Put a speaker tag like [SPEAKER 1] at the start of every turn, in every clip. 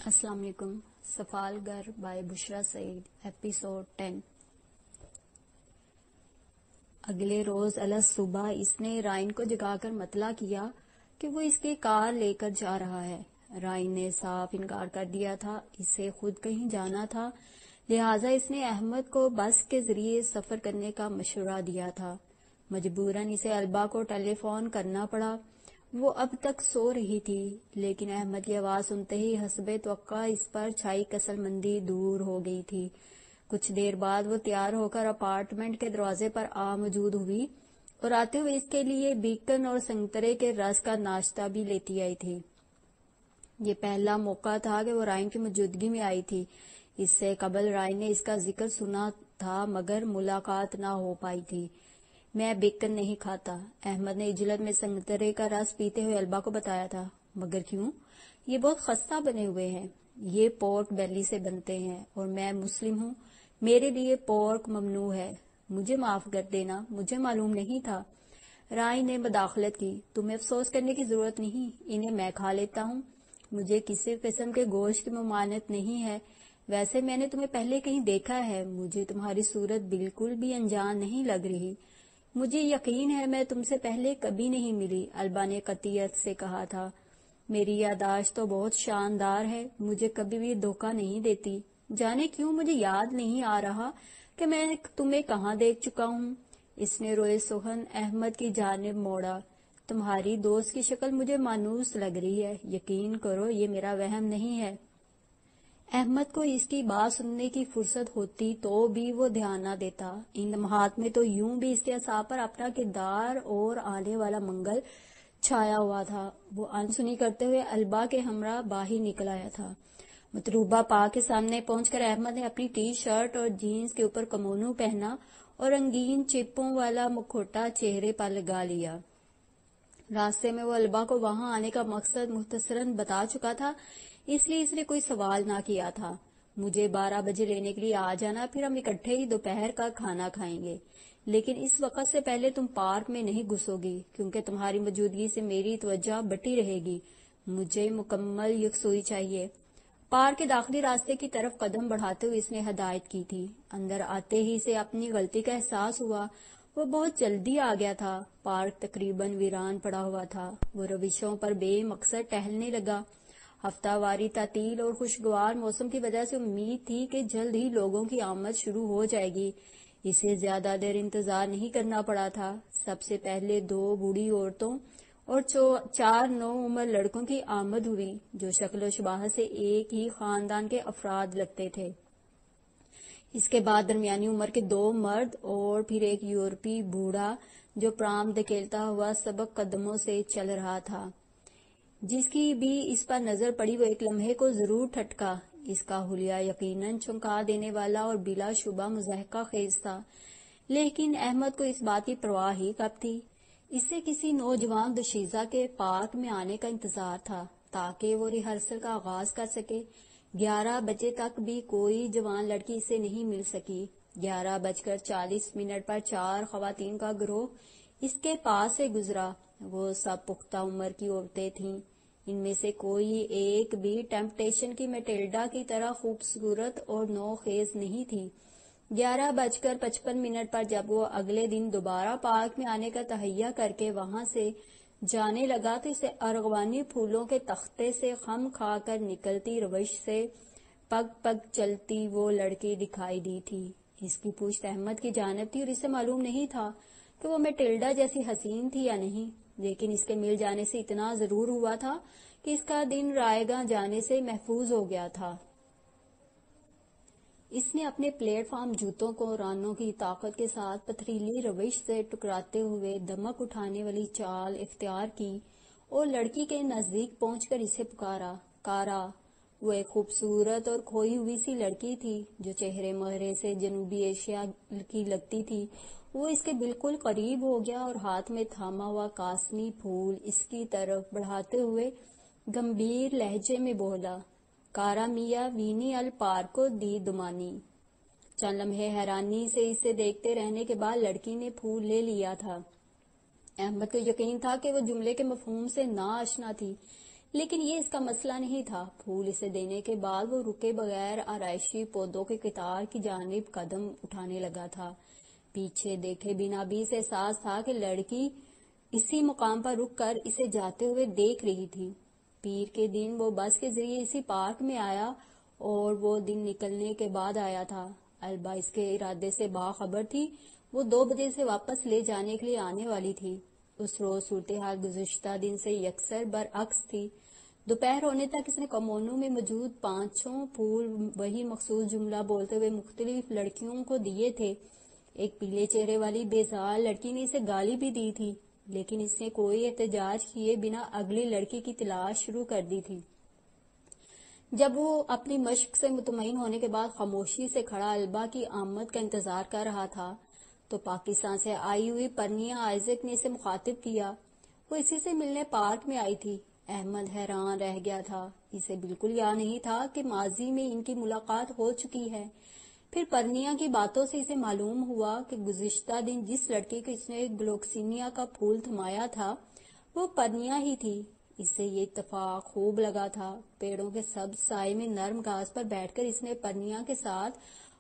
[SPEAKER 1] السلام علیکم. سفالگر by Bushra Saeed, episode 10. اگلے روز الگ صبح اس نے رائن کو جگا کر مطلع کیا کہ وہ اس کی کار لے کر جا رہا ہے. رائن نے صاف انکار کر دیا تھا، اسے خود کہیں جانا تھا، لہٰذا اس نے احمد کو بس کے ذریعے سفر کرنے کا مشورہ دیا تھا. مجبوراً اسے البا کو ٹیلی فون کرنا پڑا. وہ اب تک سو رہی تھی، لیکن احمد کی آواز سنتے ہی حسب توقع اس پر چھائی کسل مندی دور ہو گئی تھی. کچھ دیر بعد وہ تیار ہو کر اپارٹمنٹ کے دروازے پر آ موجود ہوئی اور آتے ہوئے اس کے لیے بیکن اور سنگترے کے رس کا ناشتہ بھی لیتی آئی تھی. یہ پہلا موقع تھا کہ وہ رائن کی موجودگی میں آئی تھی. اس سے قبل رائن نے اس کا ذکر سنا تھا مگر ملاقات نہ ہو پائی تھی. میں بیکن نہیں کھاتا، احمد نے اجلت میں سنگترے کا رس پیتے ہوئے البا کو بتایا تھا. مگر کیوں؟ یہ بہت خستہ بنے ہوئے ہیں. یہ پورک بیلی سے بنتے ہیں اور میں مسلم ہوں، میرے لیے پورک ممنوع ہے. مجھے معاف کر دینا، مجھے معلوم نہیں تھا. رائن نے مداخلت کی. تمہیں افسوس کرنے کی ضرورت نہیں، انہیں میں کھا لیتا ہوں. مجھے کسی قسم کے گوشت کی ممانعت نہیں ہے. ویسے میں نے تمہیں پہلے کہیں دیکھا ہے، مجھے تمہاری صورت بالکل بھی انجان نہیں لگ رہی. مجھے یقین ہے میں تم سے پہلے کبھی نہیں ملی، البا نے قطعیت سے کہا تھا. میری یادداشت تو بہت شاندار ہے، مجھے کبھی بھی دھوکہ نہیں دیتی. جانے کیوں مجھے یاد نہیں آ رہا کہ میں تمہیں کہاں دیکھ چکا ہوں. اس نے روئے سخن احمد کی جانب موڑا. تمہاری دوست کی شکل مجھے مانوس لگ رہی ہے، یقین کرو یہ میرا وہم نہیں ہے. احمد کو اس کی بات سننے کی فرصت ہوتی تو بھی وہ دھیان نہ دیتا. ان لمحات میں تو یوں بھی اس کے اعصاب پر اپنا کردار اور آنے والا منگل چھایا ہوا تھا. وہ انسنی کرتے ہوئے البا کے ہمراہ باہر نکل آیا تھا. مطلوبہ پا کے سامنے پہنچ کر احمد نے اپنی ٹی شرٹ اور جینز کے اوپر کمونو پہنا اور رنگین چپوں والا مکھوٹا چہرے پر لگا لیا. راستے میں وہ البا کو وہاں آنے کا مقصد مختصراً بتا چکا تھا، اس لیے اس نے کوئی سوال نہ کیا تھا. مجھے 12 بجے لینے کے لیے آ جانا، پھر ہم اکٹھے ہی دوپہر کا کھانا کھائیں گے. لیکن اس وقت سے پہلے تم پارک میں نہیں گھسو گی کیونکہ تمہاری موجودگی سے میری توجہ بٹی رہے گی. مجھے مکمل یکسوئی چاہیے. پارک کے داخلی راستے کی طرف قدم بڑھاتے ہوئے اس نے ہدایت کی تھی. اندر آتے ہی اسے اپنی غلطی کا احساس ہوا. وہ بہت جلدی آ گیا تھا. پارک تقریباً ویران پڑا ہوا تھا. وہ روشوں پر بے مقصد ٹہلنے لگا. ہفتہ واری تعطیل اور خوشگوار موسم کی وجہ سے امید تھی کہ جلد ہی لوگوں کی آمد شروع ہو جائے گی. اسے زیادہ دیر انتظار نہیں کرنا پڑا تھا. سب سے پہلے 2 بوڑھی عورتوں اور 4 نوعمر لڑکوں کی آمد ہوئی جو شکل و شباہت سے ایک ہی خاندان کے افراد لگتے تھے. اس کے بعد درمیانی عمر کے 2 مرد اور پھر ایک یورپی بوڑھا جو پرام دھکیلتا ہوا سبک قدموں سے چل رہا تھا. جس کی بھی اس پر نظر پڑی وہ ایک لمحے کو ضرور ٹھٹکا. اس کا حلیہ یقیناً چونکا دینے والا اور بلا شبہ مضحکہ خیز تھا، لیکن احمد کو اس بات کی پرواہ ہی کب تھی. اسے کسی نوجوان دوشیزہ کے پارک میں آنے کا انتظار تھا تاکہ وہ ریہرسل کا آغاز کر سکے. 11 بجے تک بھی کوئی جوان لڑکی اسے نہیں مل سکی. 11:40 پر 4 خواتین کا گروہ اس کے پاس سے گزرا. وہ سب پختہ عمر کی عورتیں تھیں. ان میں سے کوئی ایک بھی ٹیمپٹیشن کی میٹلڈا کی طرح خوبصورت اور نوخیز نہیں تھی. 11:55 پر جب وہ اگلے دن دوبارہ پارک میں آنے کا تہیہ کر کے وہاں سے جانے لگا تو اسے ارغوانی پھولوں کے تختے سے خم کھا کر نکلتی روش سے پگ پگ چلتی وہ لڑکی دکھائی دی تھی. اس کی پوچھ احمد کی جانب تھی اور اسے معلوم نہیں تھا کہ وہ میٹلڈا جیسی حسین تھی یا نہیں، لیکن اس کے مل جانے سے اتنا ضرور ہوا تھا کہ اس کا دن رائے گاں جانے سے محفوظ ہو گیا تھا. اس نے اپنے پلیٹ فارم جوتوں کو رانوں کی طاقت کے ساتھ پتھریلی روش سے ٹکراتے ہوئے دمک اٹھانے والی چال اختیار کی اور لڑکی کے نزدیک پہنچ کر اسے پکارا. کارا. وہ ایک خوبصورت اور کھوئی ہوئی سی لڑکی تھی جو چہرے مہرے سے جنوبی ایشیا کی لگتی تھی. وہ اس کے بالکل قریب ہو گیا اور ہاتھ میں تھاما ہوا کاسنی پھول اس کی طرف بڑھاتے ہوئے گمبھیر لہجے میں بولا، کارا میا وینی ال پارکو دی دومانی. چند لمحے حیرانی سے اسے دیکھتے رہنے کے بعد لڑکی نے پھول لے لیا تھا. احمد کو یقین تھا کہ وہ جملے کے مفہوم سے نا آشنا تھی، لیکن یہ اس کا مسئلہ نہیں تھا۔ پھول اسے دینے کے بعد وہ رکے بغیر آرائشی پودوں کے قطار کی جانب قدم اٹھانے لگا تھا۔ پیچھے دیکھے بنا بھی اسے احساس تھا کہ لڑکی اسی مقام پر رک کر اسے جاتے ہوئے دیکھ رہی تھی۔ پیر کے دن وہ بس کے ذریعے اسی پارک میں آیا اور وہ دن نکلنے کے بعد آیا تھا۔ البا اس کے ارادے سے باخبر تھی۔ وہ 2 بجے سے واپس لے جانے کے لیے آنے والی تھی۔ اس روز صورتحال گزشتہ دن سے یکسر برعکس تھی۔ دوپہر ہونے تک اس نے کمونو میں موجود 5 پھول وہی مخصوص جملہ بولتے ہوئے مختلف لڑکیوں کو دیے تھے۔ ایک پیلے چہرے والی بیزار لڑکی نے اسے گالی بھی دی تھی، لیکن اس نے کوئی احتجاج کیے بنا اگلی لڑکی کی تلاش شروع کر دی تھی۔ جب وہ اپنی مشق سے مطمئن ہونے کے بعد خاموشی سے کھڑا البا کی آمد کا انتظار کر رہا تھا تو پاکستان سے آئی ہوئی پرنیا آئزک نے اسے مخاطب کیا۔ وہ اسی سے ملنے پارک میں آئی تھی۔ احمد حیران رہ گیا تھا۔ اسے بالکل یاد نہیں تھا کہ ماضی میں ان کی ملاقات ہو چکی ہے۔ پھر پرنیا کی باتوں سے اسے معلوم ہوا کہ گزشتہ دن جس لڑکی کو اس نے گلوکسینیا کا پھول تھمایا تھا وہ پرنیا ہی تھی۔ اسے یہ اتفاق خوب لگا تھا۔ پیڑوں کے سبز سائے میں نرم گھاس پر بیٹھ کر اس نے پرنیا کے ساتھ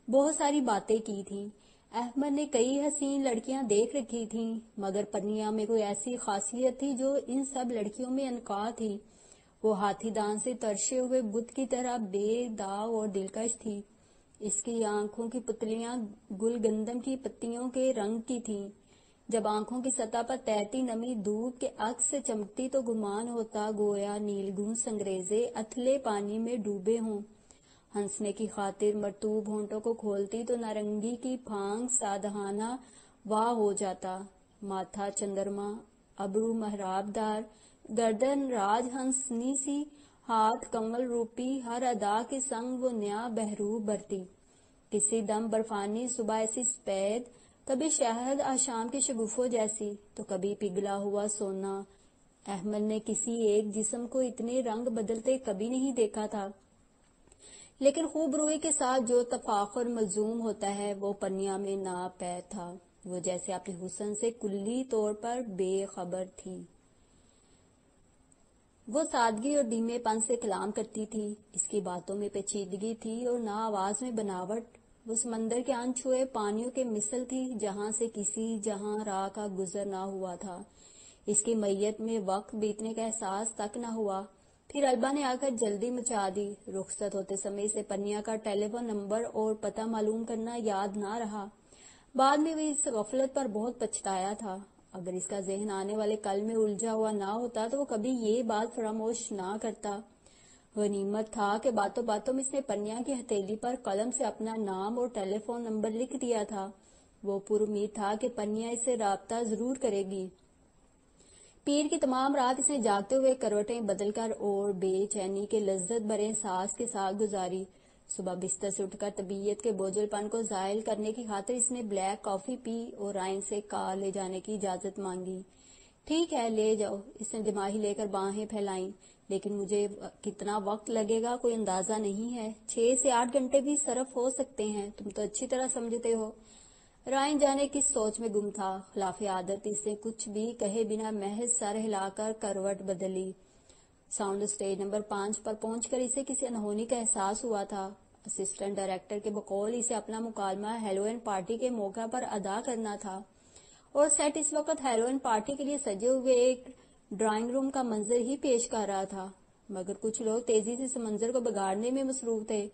[SPEAKER 1] بہت ساری باتیں کی تھیں۔ احمد نے کئی حسین لڑکیاں دیکھ رکھی تھیں، مگر پرنیا میں کوئی ایسی خاصیت تھی جو ان سب لڑکیوں میں انکار تھی۔ وہ ہاتھی دان سے ترشے ہوئے بت کی طرح بے داغ اور دلکش تھی۔ اس کی آنکھوں کی پتلیاں گل گندم کی پتیوں کے رنگ کی تھیں۔ جب آنکھوں کی سطح پر تیرتی نمی دھوپ کے عکس سے چمکتی تو گمان ہوتا گویا نیلگون سنگریزے اتھلے پانی میں ڈوبے ہوں۔ ہنسنے کی خاطر مرطوب ہونٹوں کو کھولتی تو نارنگی کی پھانگ سادہانہ واہ ہو جاتا۔ ماتھا چندرما، ابرو محراب دار، گردن راج ہنسنی سی، ہاتھ کنول روپی، ہر ادا کے سنگ وہ نیا بہروپ برتی۔ کسی دم برفانی صبح ایسی سفید، کبھی شہد آشام کی شگوفوں جیسی، تو کبھی پگھلا ہوا سونا۔ احمد نے کسی ایک جسم کو اتنے رنگ بدلتے کبھی نہیں دیکھا تھا، لیکن خوب روئی کے ساتھ جو تفاخر ملزوم ہوتا ہے وہ پرنیا میں ناپید تھا۔ وہ جیسے اپنے حسن سے کلی طور پر بے خبر تھی۔ وہ سادگی اور دھیمے پن سے کلام کرتی تھی۔ اس کی باتوں میں پیچیدگی تھی اور نہ آواز میں بناوٹ۔ وہ سمندر کے انچھوئے پانیوں کے مثل تھی جہاں سے کسی جہاں راہ کا گزر نہ ہوا تھا۔ اس کی میت میں وقت بیتنے کا احساس تک نہ ہوا۔ پھر البا نے آ کر جلدی مچا دی۔ رخصت ہوتے سمے سے پرنیا کا ٹیلی فون نمبر اور پتہ معلوم کرنا یاد نہ رہا۔ بعد میں وہ اس غفلت پر بہت پچھتایا تھا۔ اگر اس کا ذہن آنے والے کل میں الجھا ہوا نہ ہوتا تو وہ کبھی یہ بات فراموش نہ کرتا۔ غنیمت تھا کہ باتوں باتوں میں اس نے پرنیا کی ہتھیلی پر قلم سے اپنا نام اور ٹیلی فون نمبر لکھ دیا تھا۔ وہ پر امید تھا کہ پرنیا اس سے رابطہ ضرور کرے گی۔ پیر کی تمام رات اس نے جاگتے ہوئے کروٹیں بدل کر اور بے چینی کے لذت بھرے احساس کے ساتھ گزاری۔ صبح بستر سے اٹھ کر طبیعت کے بوجھل پن کو زائل کرنے کی خاطر اس نے بلیک کافی پی اور رائن سے کار لے جانے کی اجازت مانگی۔ ٹھیک ہے، لے جاؤ، اس نے دماغی لے کر باہیں پھیلائیں، لیکن مجھے کتنا وقت لگے گا کوئی اندازہ نہیں ہے۔ 6 سے 8 گھنٹے بھی صرف ہو سکتے ہیں، تم تو اچھی طرح سمجھتے ہو۔ رائن جانے کس سوچ میں گم تھا۔ خلاف عادت اس نے کچھ بھی کہے بنا محض سر ہلا کر کروٹ بدلی۔ ساؤنڈ اسٹیج نمبر 5 پر پہنچ کر اسے کسی انہونی کا احساس ہوا تھا۔ اسسٹنٹ ڈائریکٹر کے بقول اسے اپنا مکالمہ ہیلوئین پارٹی کے موقع پر ادا کرنا تھا، اور سیٹ اس وقت ہیلوئین پارٹی کے لیے سجے ہوئے ایک ڈرائنگ روم کا منظر ہی پیش کر رہا تھا، مگر کچھ لوگ تیزی سے اس منظر کو بگاڑنے میں مصروف تھے۔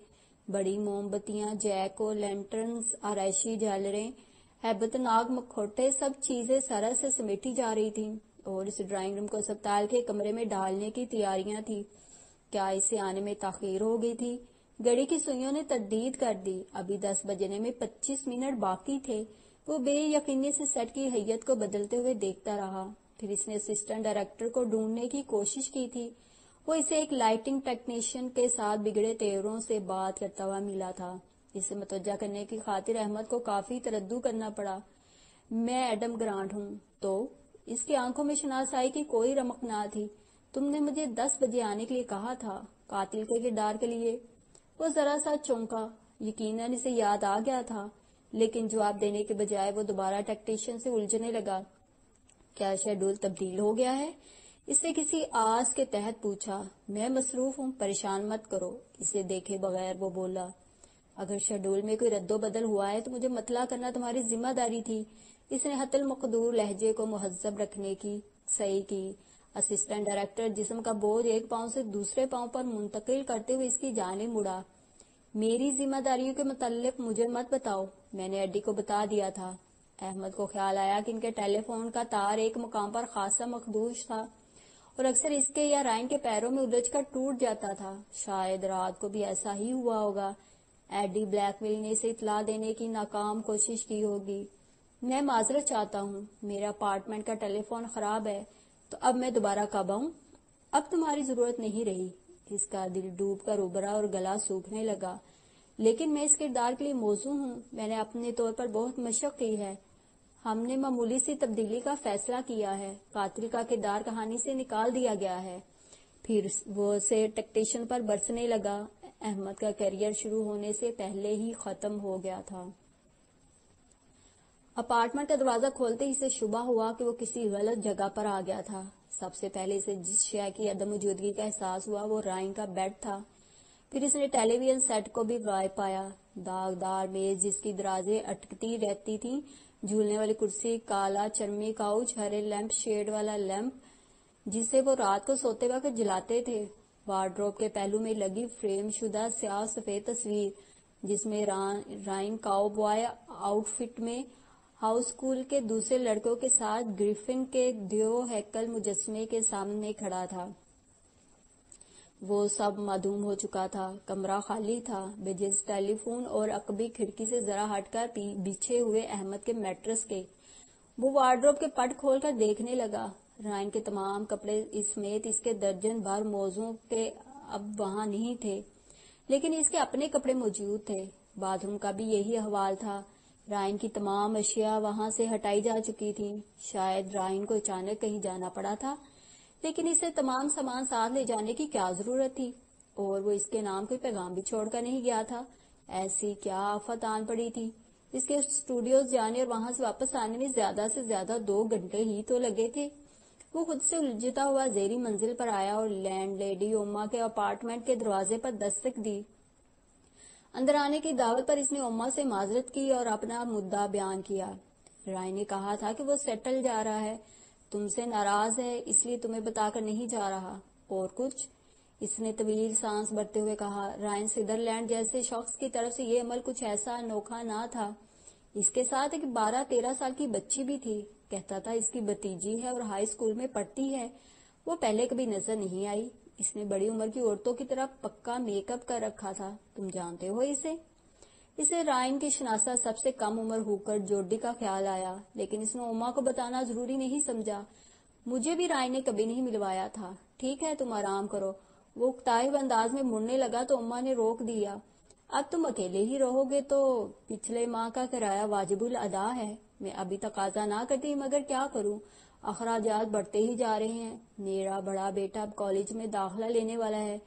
[SPEAKER 1] بڑی موم بتیاں، جیک او لینٹرنز، آرائشی جھالریں، ہیبت ناک مکھوٹے، سب چیزیں سرا سے سمیٹی جا رہی تھیں اور اس ڈرائنگ روم کو اسپتال کے کمرے میں ڈالنے کی تیاریاں تھی۔ کیا اسے آنے میں تاخیر ہو گئی تھی؟ گھڑی کی سوئیوں نے تردید کر دی۔ ابھی 10 بجنے میں 25 منٹ باقی تھے۔ وہ بے یقینی سے سیٹ کی حیت کو بدلتے ہوئے دیکھتا رہا۔ پھر اس نے اسسٹنٹ ڈائریکٹر کو ڈھونڈنے کی کوشش کی تھی۔ وہ اسے ایک لائٹنگ ٹیکنیشین کے ساتھ بگڑے تیوروں سے بات کرتا ہوا ملا تھا۔ اسے متوجہ کرنے کی خاطر احمد کو کافی تردد کرنا پڑا۔ میں ایڈم گرانٹ ہوں۔ تو اس کی آنکھوں میں شناسائی کی کوئی رمق نہ تھی۔ تم نے مجھے 10 بجے آنے کے لیے کہا تھا، قاتل کے کردار کے لیے۔ وہ ذرا سا چونکا۔ یقیناً اسے یاد آ گیا تھا، لیکن جواب دینے کے بجائے وہ دوبارہ ٹیکنیشین سے الجھنے لگا۔ کیا شیڈول تبدیل ہو گیا ہے؟ اس نے کسی آس کے تحت پوچھا۔ میں مصروف ہوں، پریشان مت کرو، اسے دیکھے بغیر وہ بولا۔ اگر شیڈول میں کوئی رد و بدل ہوا ہے تو مجھے مطلع کرنا تمہاری ذمہ داری تھی۔ اس نے حتی المقدور لہجے کو مہذب رکھنے کی صحیح کی۔ اسسٹنٹ ڈائریکٹر جسم کا بوجھ ایک پاؤں سے دوسرے پاؤں پر منتقل کرتے ہوئے اس کی جانب مڑا۔ میری ذمہ داریوں کے متعلق مجھے مت بتاؤ، میں نے ایڈی کو بتا دیا تھا۔ احمد کو خیال آیا کہ ان کے ٹیلی فون کا تار ایک مقام پر خاصا مخدوش تھا اور اکثر اس کے یا رائن کے پیروں میں الجھ کر ٹوٹ جاتا تھا۔ شاید رات کو بھی ایسا ہی ہوا ہوگا۔ ایڈی بلیک ویل نے اسے اطلاع دینے کی ناکام کوشش کی ہوگی۔ میں معذرت چاہتا ہوں، میرا اپارٹمنٹ کا ٹیلی فون خراب ہے، تو اب میں دوبارہ کب آؤں؟ اب تمہاری ضرورت نہیں رہی۔ اس کا دل ڈوب کر ابھرا اور گلا سوکھنے لگا۔ لیکن میں اس کردار کے لیے موزوں ہوں، میں نے اپنے طور پر بہت مشق کی ہے۔ ہم نے معمولی سی تبدیلی کا فیصلہ کیا ہے، قاتل کا کردار کہانی سے نکال دیا گیا ہے۔ پھر وہ اسے ٹیکٹیشن پر برسنے لگا۔ احمد کا کیریئر شروع ہونے سے پہلے ہی ختم ہو گیا تھا۔ اپارٹمنٹ کا دروازہ کھولتے ہی اسے شبہ ہوا کہ وہ کسی غلط جگہ پر آ گیا تھا۔ سب سے پہلے اسے جس شے کی عدم موجودگی کا احساس ہوا وہ رائن کا بیڈ تھا۔ پھر اس نے ٹیلی ویژن سیٹ کو بھی غائب پایا۔ داغدار میز جس کی درازیں اٹکتی رہتی تھیں، جھولنے والی کرسی، کالا چرمی کاؤچ، ہرے لیمپ شیڈ والا لیمپ جسے وہ رات کو سوتے وقت جلاتے تھے، وارڈروب کے پہلو میں لگی فریم شدہ سیاہ سفید تصویر جس میں رائن کاؤ بوائے آؤٹ فٹ میں ہاؤس اسکول کے دوسرے لڑکوں کے ساتھ گریفن کے دیو ہیکل مجسمے کے سامنے کھڑا تھا۔ وہ سب معدوم ہو چکا تھا۔ کمرہ خالی تھا بجز ٹیلی فون اور عقبی کھڑکی سے ذرا ہٹ کر بچھے ہوئے احمد کے میٹرس کے۔ وہ وارڈروب کے پٹ کھول کر دیکھنے لگا۔ رائن کے تمام کپڑے سمیت اس کے درجن بھر موزوں کے اب وہاں نہیں تھے، لیکن اس کے اپنے کپڑے موجود تھے۔ باتھ روم کا بھی یہی احوال تھا۔ رائن کی تمام اشیاء وہاں سے ہٹائی جا چکی تھیں۔ شاید رائن کو اچانک کہیں جانا پڑا تھا، لیکن اسے تمام سامان ساتھ لے جانے کی کیا ضرورت تھی؟ اور وہ اس کے نام کوئی پیغام بھی چھوڑ کر نہیں گیا تھا۔ ایسی کیا آفت آن پڑی تھی؟ اس کے اسٹوڈیوز جانے اور وہاں سے واپس آنے میں زیادہ سے زیادہ 2 گھنٹے ہی تو لگے تھے۔ وہ خود سے الجھتا ہوا زیریں منزل پر آیا اور لینڈ لیڈی اوما کے اپارٹمنٹ کے دروازے پر دستک دی۔ اندر آنے کی دعوت پر اس نے اوما سے معذرت کی اور اپنا مدعا بیان کیا۔ رائن نے کہا تھا کہ وہ سیٹل جا رہا ہے، تم سے ناراض ہے، اس لیے تمہیں بتا کر نہیں جا رہا۔ اور کچھ؟ اس نے طویل سانس بھرتے ہوئے کہا۔ رائن سدرلینڈ جیسے شخص کی طرف سے یہ عمل کچھ ایسا انوکھا نہ تھا۔ اس کے ساتھ ایک 12-13 سال کی بچی بھی تھی۔ کہتا تھا اس کی بھتیجی ہے اور ہائی اسکول میں پڑھتی ہے۔ وہ پہلے کبھی نظر نہیں آئی۔ اس نے بڑی عمر کی عورتوں کی طرح پکا میک اپ کر رکھا تھا، تم جانتے ہو اسے رائن کی شناسہ سب سے کم عمر ہو کر جوڈی کا خیال آیا، لیکن اس نے اوما کو بتانا ضروری نہیں سمجھا۔ مجھے بھی رائن نے کبھی نہیں ملوایا تھا۔ ٹھیک ہے، تم آرام کرو۔ وہ اکتائے ہوئے انداز میں مڑنے لگا تو اوما نے روک دیا۔ اب تم اکیلے ہی رہو گے تو پچھلے ماہ کا کرایہ واجب الادا ہے۔ میں ابھی تقاضا نہ کرتی مگر کیا کروں، اخراجات بڑھتے ہی جا رہے ہیں۔ میرا بڑا بیٹا اب کالج میں داخلہ لینے والا ہے،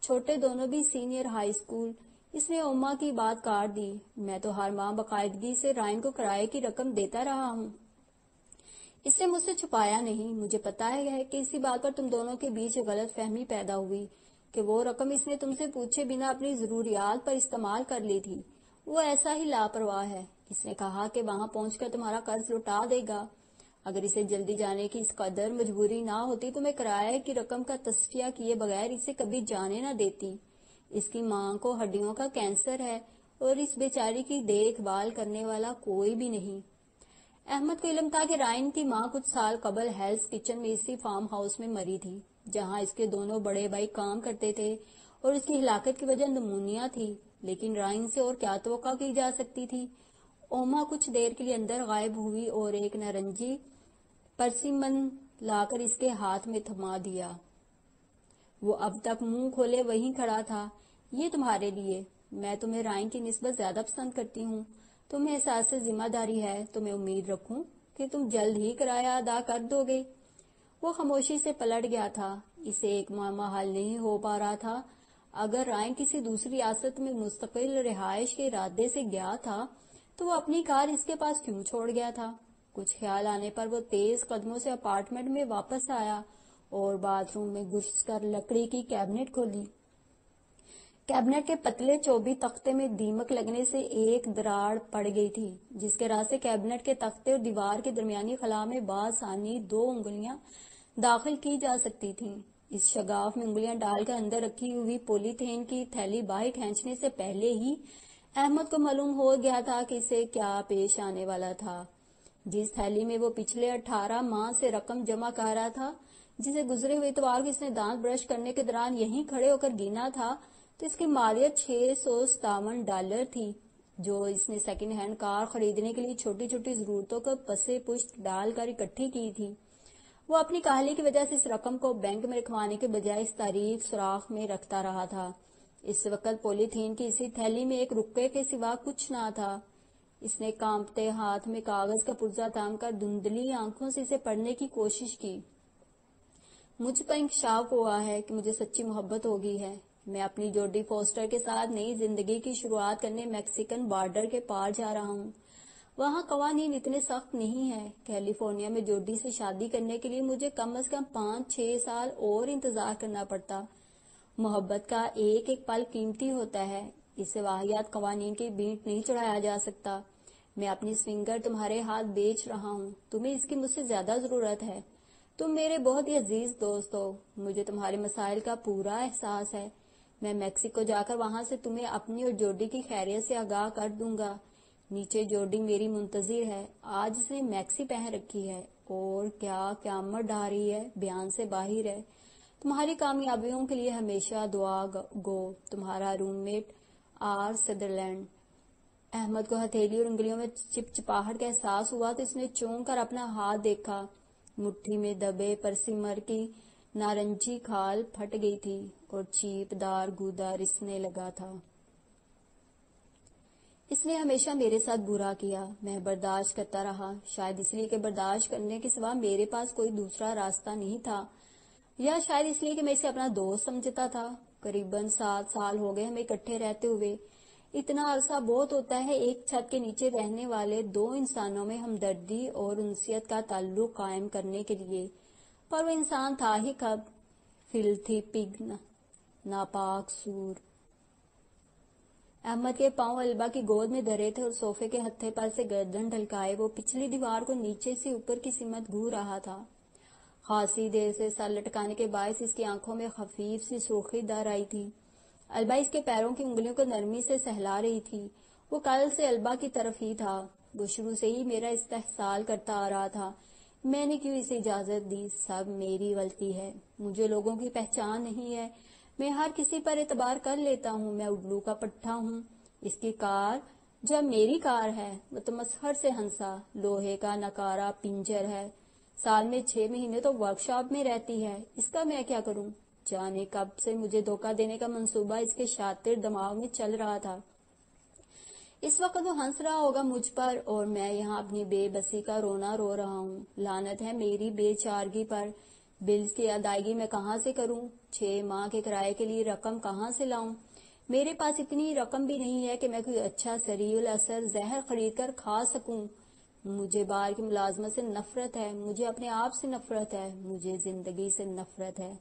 [SPEAKER 1] چھوٹے دونوں بھی سینئر ہائی اسکول۔ اس نے اوما کی بات کاٹ دی۔ میں تو ہر ماہ باقاعدگی سے رائن کو کرائے کی رقم دیتا رہا ہوں۔ اس نے مجھ سے چھپایا نہیں۔ مجھے پتا ہے کہ اسی بات پر تم دونوں کے بیچ غلط فہمی پیدا ہوئی کہ وہ رقم اس نے تم سے پوچھے بنا اپنی ضروریات پر استعمال کر لی تھی۔ وہ ایسا ہی لاپرواہ ہے۔ اس نے کہا کہ وہاں پہنچ کر تمہارا قرض لوٹا دے گا۔ اگر اسے جلدی جانے کی اس قدر مجبوری نہ ہوتی تو میں کرائے کی رقم کا تصفیہ کیے بغیر اسے کبھی جانے نہ دیتی۔ اس کی ماں کو ہڈیوں کا کینسر ہے اور اس بیچاری کی دیکھ بھال کرنے والا کوئی بھی نہیں۔ احمد کو علم تھا کہ رائن کی ماں کچھ سال قبل ہیلس کچن میں اسی فارم ہاؤس میں مری تھی جہاں اس کے دونوں بڑے بھائی کام کرتے تھے، اور اس کی ہلاکت کی وجہ نمونیا تھی۔ لیکن رائن سے اور کیا توقع کی جا سکتی تھی؟ اوما کچھ دیر کے لیے اندر غائب ہوئی اور ایک نارنجی پرسیمن لا کر اس کے ہاتھ میں تھما دیا۔ وہ اب تک منہ کھولے وہیں کھڑا تھا۔ یہ تمہارے لیے، میں تمہیں رائن کی نسبت زیادہ پسند کرتی ہوں۔ تمہیں احساس ذمہ داری ہے تو میں امید رکھوں کہ تم جلد ہی کرایہ ادا کر دو گے۔ وہ خاموشی سے پلٹ گیا تھا۔ اسے ایک معمہ حل نہیں ہو پا رہا تھا۔ اگر رائن کسی دوسری ریاست میں مستقل رہائش کے ارادے سے گیا تھا تو وہ اپنی کار اس کے پاس کیوں چھوڑ گیا تھا؟ کچھ خیال آنے پر وہ تیز قدموں سے اپارٹمنٹ میں واپس آیا اور باتھ روم میں گھس کر لکڑی کی کیبنٹ کھولی۔ کیبنٹ کے پتلے چوبی تختے میں دیمک لگنے سے ایک دراڑ پڑ گئی تھی، جس کے راستے کیبنٹ کے تختے اور دیوار کے درمیانی خلا میں بآسانی 2 انگلیاں داخل کی جا سکتی تھیں۔ اس شگاف میں انگلیاں ڈال کر اندر رکھی ہوئی پولی تھین کی تھیلی باہر کھینچنے سے پہلے ہی احمد کو معلوم ہو گیا تھا کہ اسے کیا پیش آنے والا تھا۔ جس تھیلی میں وہ پچھلے 18 ماہ سے رقم جمع کر رہا تھا، جسے گزرے ہوئے اتوار کو اس نے دانت برش کرنے کے دوران یہیں کھڑے ہو کر گینا تھا، تو اس کی مالیت $657 تھی، جو اس نے سیکنڈ ہینڈ کار خریدنے کے لیے چھوٹی چھوٹی ضرورتوں کو پسے پشت ڈال کر اکٹھی کی تھی۔ وہ اپنی کاہلی کی وجہ سے اس رقم کو بینک میں رکھوانے کے بجائے اس تاریک سوراخ میں رکھتا رہا تھا۔ اس وقت پولی تھین کی اسی تھیلی میں ایک رکے کے سوا کچھ نہ تھا۔ اس نے کانپتے ہاتھ میں کاغذ کا پرزہ تھام کر دھندلی آنکھوں سے اسے پڑھنے کی کوشش کی۔ مجھ پر انکشاف ہوا ہے کہ مجھے سچی محبت ہو گئی ہے۔ میں اپنی جوڈی فوسٹر کے ساتھ نئی زندگی کی شروعات کرنے میکسیکن بارڈر کے پار جا رہا ہوں۔ وہاں قوانین اتنے سخت نہیں ہیں۔ کیلیفورنیا میں جوڈی سے شادی کرنے کے لیے مجھے کم از کم 5-6 سال اور انتظار کرنا پڑتا۔ محبت کا ایک ایک پل قیمتی ہوتا ہے، اسے واحد قوانین کی بینٹ نہیں چڑھایا جا سکتا۔ میں اپنی سوئنگر تمہارے ہاتھ بیچ رہا ہوں، تمہیں اس کی مجھ سے زیادہ ضرورت ہے۔ تم میرے بہت ہی عزیز دوست ہو، مجھے تمہارے مسائل کا پورا احساس ہے۔ میں میکسیکو جا کر وہاں سے تمہیں اپنی اور جوڈی کی خیریت سے آگاہ کر دوں گا۔ نیچے جوڈی میری منتظر ہے، آج اس نے میکسی پہن رکھی ہے اور کیا قیامت ڈھا رہی ہے، بیان سے باہر ہے۔ تمہاری کامیابیوں کے لیے ہمیشہ دعا گو، تمہارا روم میٹ آر سدرلینڈ۔ احمد کو ہتھیلی اور انگلیوں میں چپچپاہٹ کا احساس ہوا تو اس نے چونک کر اپنا ہاتھ دیکھا۔ مٹھی میں دبے پرسمر کی نارنجی کھال پھٹ گئی تھی اور چیپ دار گودا رسنے لگا تھا۔ اس نے ہمیشہ میرے ساتھ برا کیا، میں برداشت کرتا رہا، شاید اس لیے کہ برداشت کرنے کے سوا میرے پاس کوئی دوسرا راستہ نہیں تھا، یا شاید اس لیے کہ میں اسے اپنا دوست سمجھتا تھا۔ قریباً 7 سال ہو گئے ہمیں اکٹھے رہتے ہوئے۔ اتنا عرصہ بہت ہوتا ہے ایک چھت کے نیچے رہنے والے 2 انسانوں میں ہمدردی اور انسیت کا تعلق قائم کرنے کے لیے، پر وہ انسان تھا ہی کب؟ فلتھی پگ، ناپاک سور۔ احمد کے پاؤں البا کی گود میں دھرے تھے اور صوفے کے ہتھے پر سے گردن ڈھلکائے وہ پچھلی دیوار کو نیچے سے اوپر کی سمت گھو رہا تھا۔ خاصی دیر سے سر لٹکانے کے باعث اس کی آنکھوں میں خفیف سی سرخی در آئی تھی۔ البا اس کے پیروں کی انگلیوں کو نرمی سے سہلا رہی تھی۔ وہ کل سے البا کی طرف ہی تھا، وہ شروع سے ہی میرا استحصال کرتا آ رہا تھا۔ میں نے کیوں اسے اجازت دی؟ سب میری غلطی ہے، مجھے لوگوں کی پہچان نہیں ہے، میں ہر کسی پر اعتبار کر لیتا ہوں، میں الو کا پٹھا ہوں۔ اس کی کار جب میری کار ہے، وہ تمسخر سے ہنسا، لوہے کا نکارا پنجر ہے، سال میں 6 مہینے تو ورکشاپ میں رہتی ہے، اس کا میں کیا کروں؟ جانے کب سے مجھے دھوکہ دینے کا منصوبہ اس کے شاطر دماغ میں چل رہا تھا۔ اس وقت وہ ہنس رہا ہوگا مجھ پر اور میں یہاں اپنی بے بسی کا رونا رو رہا ہوں۔ لعنت ہے میری بے چارگی پر، بلز کی ادائیگی میں کہاں سے کروں؟ 6 ماہ کے کرائے کے لیے رقم کہاں سے لاؤں؟ میرے پاس اتنی رقم بھی نہیں ہے کہ میں کوئی اچھا سریع الاثر زہر خرید کر کھا سکوں۔ مجھے باہر کی ملازمت سے نفرت ہے، مجھے اپنے آپ سے نفرت ہے، مجھے زندگی سے نفرت ہے۔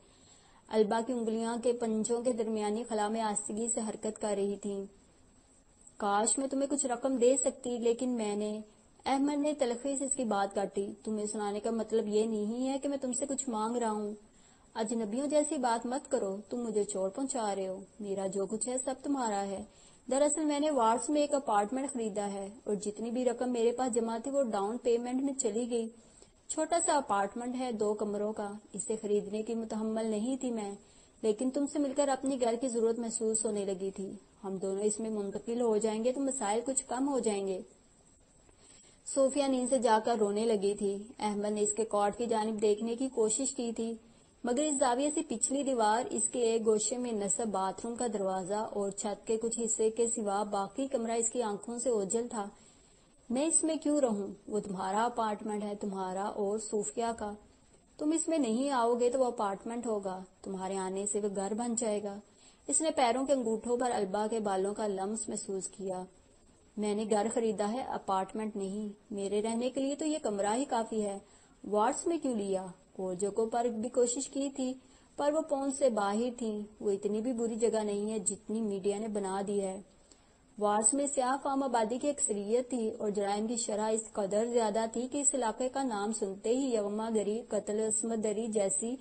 [SPEAKER 1] البا کی انگلیاں کے پنجوں کے درمیانی خلا میں آہستگی سے حرکت کر رہی تھیں۔ کاش میں تمہیں کچھ رقم دے سکتی، لیکن میں نے… احمد نے تلخی سے اس کی بات کاٹی۔ تمہیں سنانے کا مطلب یہ نہیں ہے کہ میں تم سے کچھ مانگ رہا ہوں۔ اجنبیوں جیسی بات مت کرو، تم مجھے چوٹ پہنچا رہے ہو، میرا جو کچھ ہے سب تمہارا ہے۔ دراصل میں نے وارڈز میں ایک اپارٹمنٹ خریدا ہے اور جتنی بھی رقم میرے پاس جمع تھی وہ ڈاؤن پیمنٹ میں چلی گئی۔ چھوٹا سا اپارٹمنٹ ہے 2 کمروں کا، اسے خریدنے کی متحمل نہیں تھی میں، لیکن تم سے مل کر اپنی گھر کی ضرورت محسوس ہونے لگی تھی۔ ہم دونوں اس میں منتقل ہو جائیں گے تو مسائل کچھ کم ہو جائیں گے۔ صوفیہ نیند سے جا کر رونے لگی تھی۔ احمد نے اس کے کوٹ کی جانب دیکھنے کی کوشش کی تھی، مگر اس زاویے سے پچھلی دیوار، اس کے ایک گوشے میں نصب باتھ روم کا دروازہ اور چھت کے کچھ حصے کے سوا باقی کمرہ اس کی آنکھوں سے اوجھل تھا۔ میں اس میں کیوں رہوں؟ وہ تمہارا اپارٹمنٹ ہے، تمہارا اور صوفیہ کا۔ تم اس میں نہیں آؤ گے تو وہ اپارٹمنٹ ہوگا، تمہارے آنے سے وہ گھر بن جائے گا۔ اس نے پیروں کے انگوٹھوں پر البا کے بالوں کا لمس محسوس کیا۔ میں نے گھر خریدا ہے، اپارٹمنٹ نہیں۔ میرے رہنے کے لیے تو یہ کمرہ ہی کافی ہے۔ وارڈز میں کیوں لیا؟ اور جگہوں پر بھی کوشش کی تھی پر وہ پہنچ سے باہر تھی. وہ اتنی بھی بری جگہ نہیں ہے جتنی میڈیا نے بنا دی ہے. وارس میں سیاہ فام آبادی کی اکثریت تھی اور جرائم کی شرح اس قدر زیادہ تھی کہ اس علاقے کا نام سنتے ہی یغما گری، قتل عصمت دری جیسی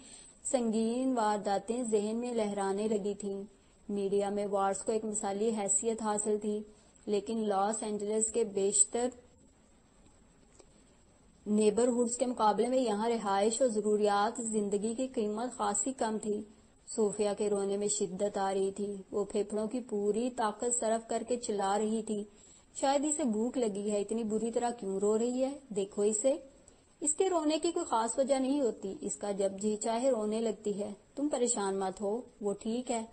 [SPEAKER 1] سنگین وارداتیں ذہن میں لہرانے لگی تھیں. میڈیا میں وارس کو ایک مثالی حیثیت حاصل تھی، لیکن لاس اینجلس کے بیشتر نیبرہڈز کے مقابلے میں یہاں رہائش اور ضروریات زندگی کی قیمت خاصی کم تھی. صوفیہ کے رونے میں شدت آ رہی تھی. وہ پھیپھڑوں کی پوری طاقت صرف کر کے چلا رہی تھی. شاید اسے بھوک لگی ہے. اتنی بری طرح کیوں رو رہی ہے؟ دیکھو اسے. اس کے رونے کی کوئی خاص وجہ نہیں ہوتی. اس کا جب جی چاہے رونے لگتی ہے. تم پریشان مت ہو، وہ ٹھیک ہے.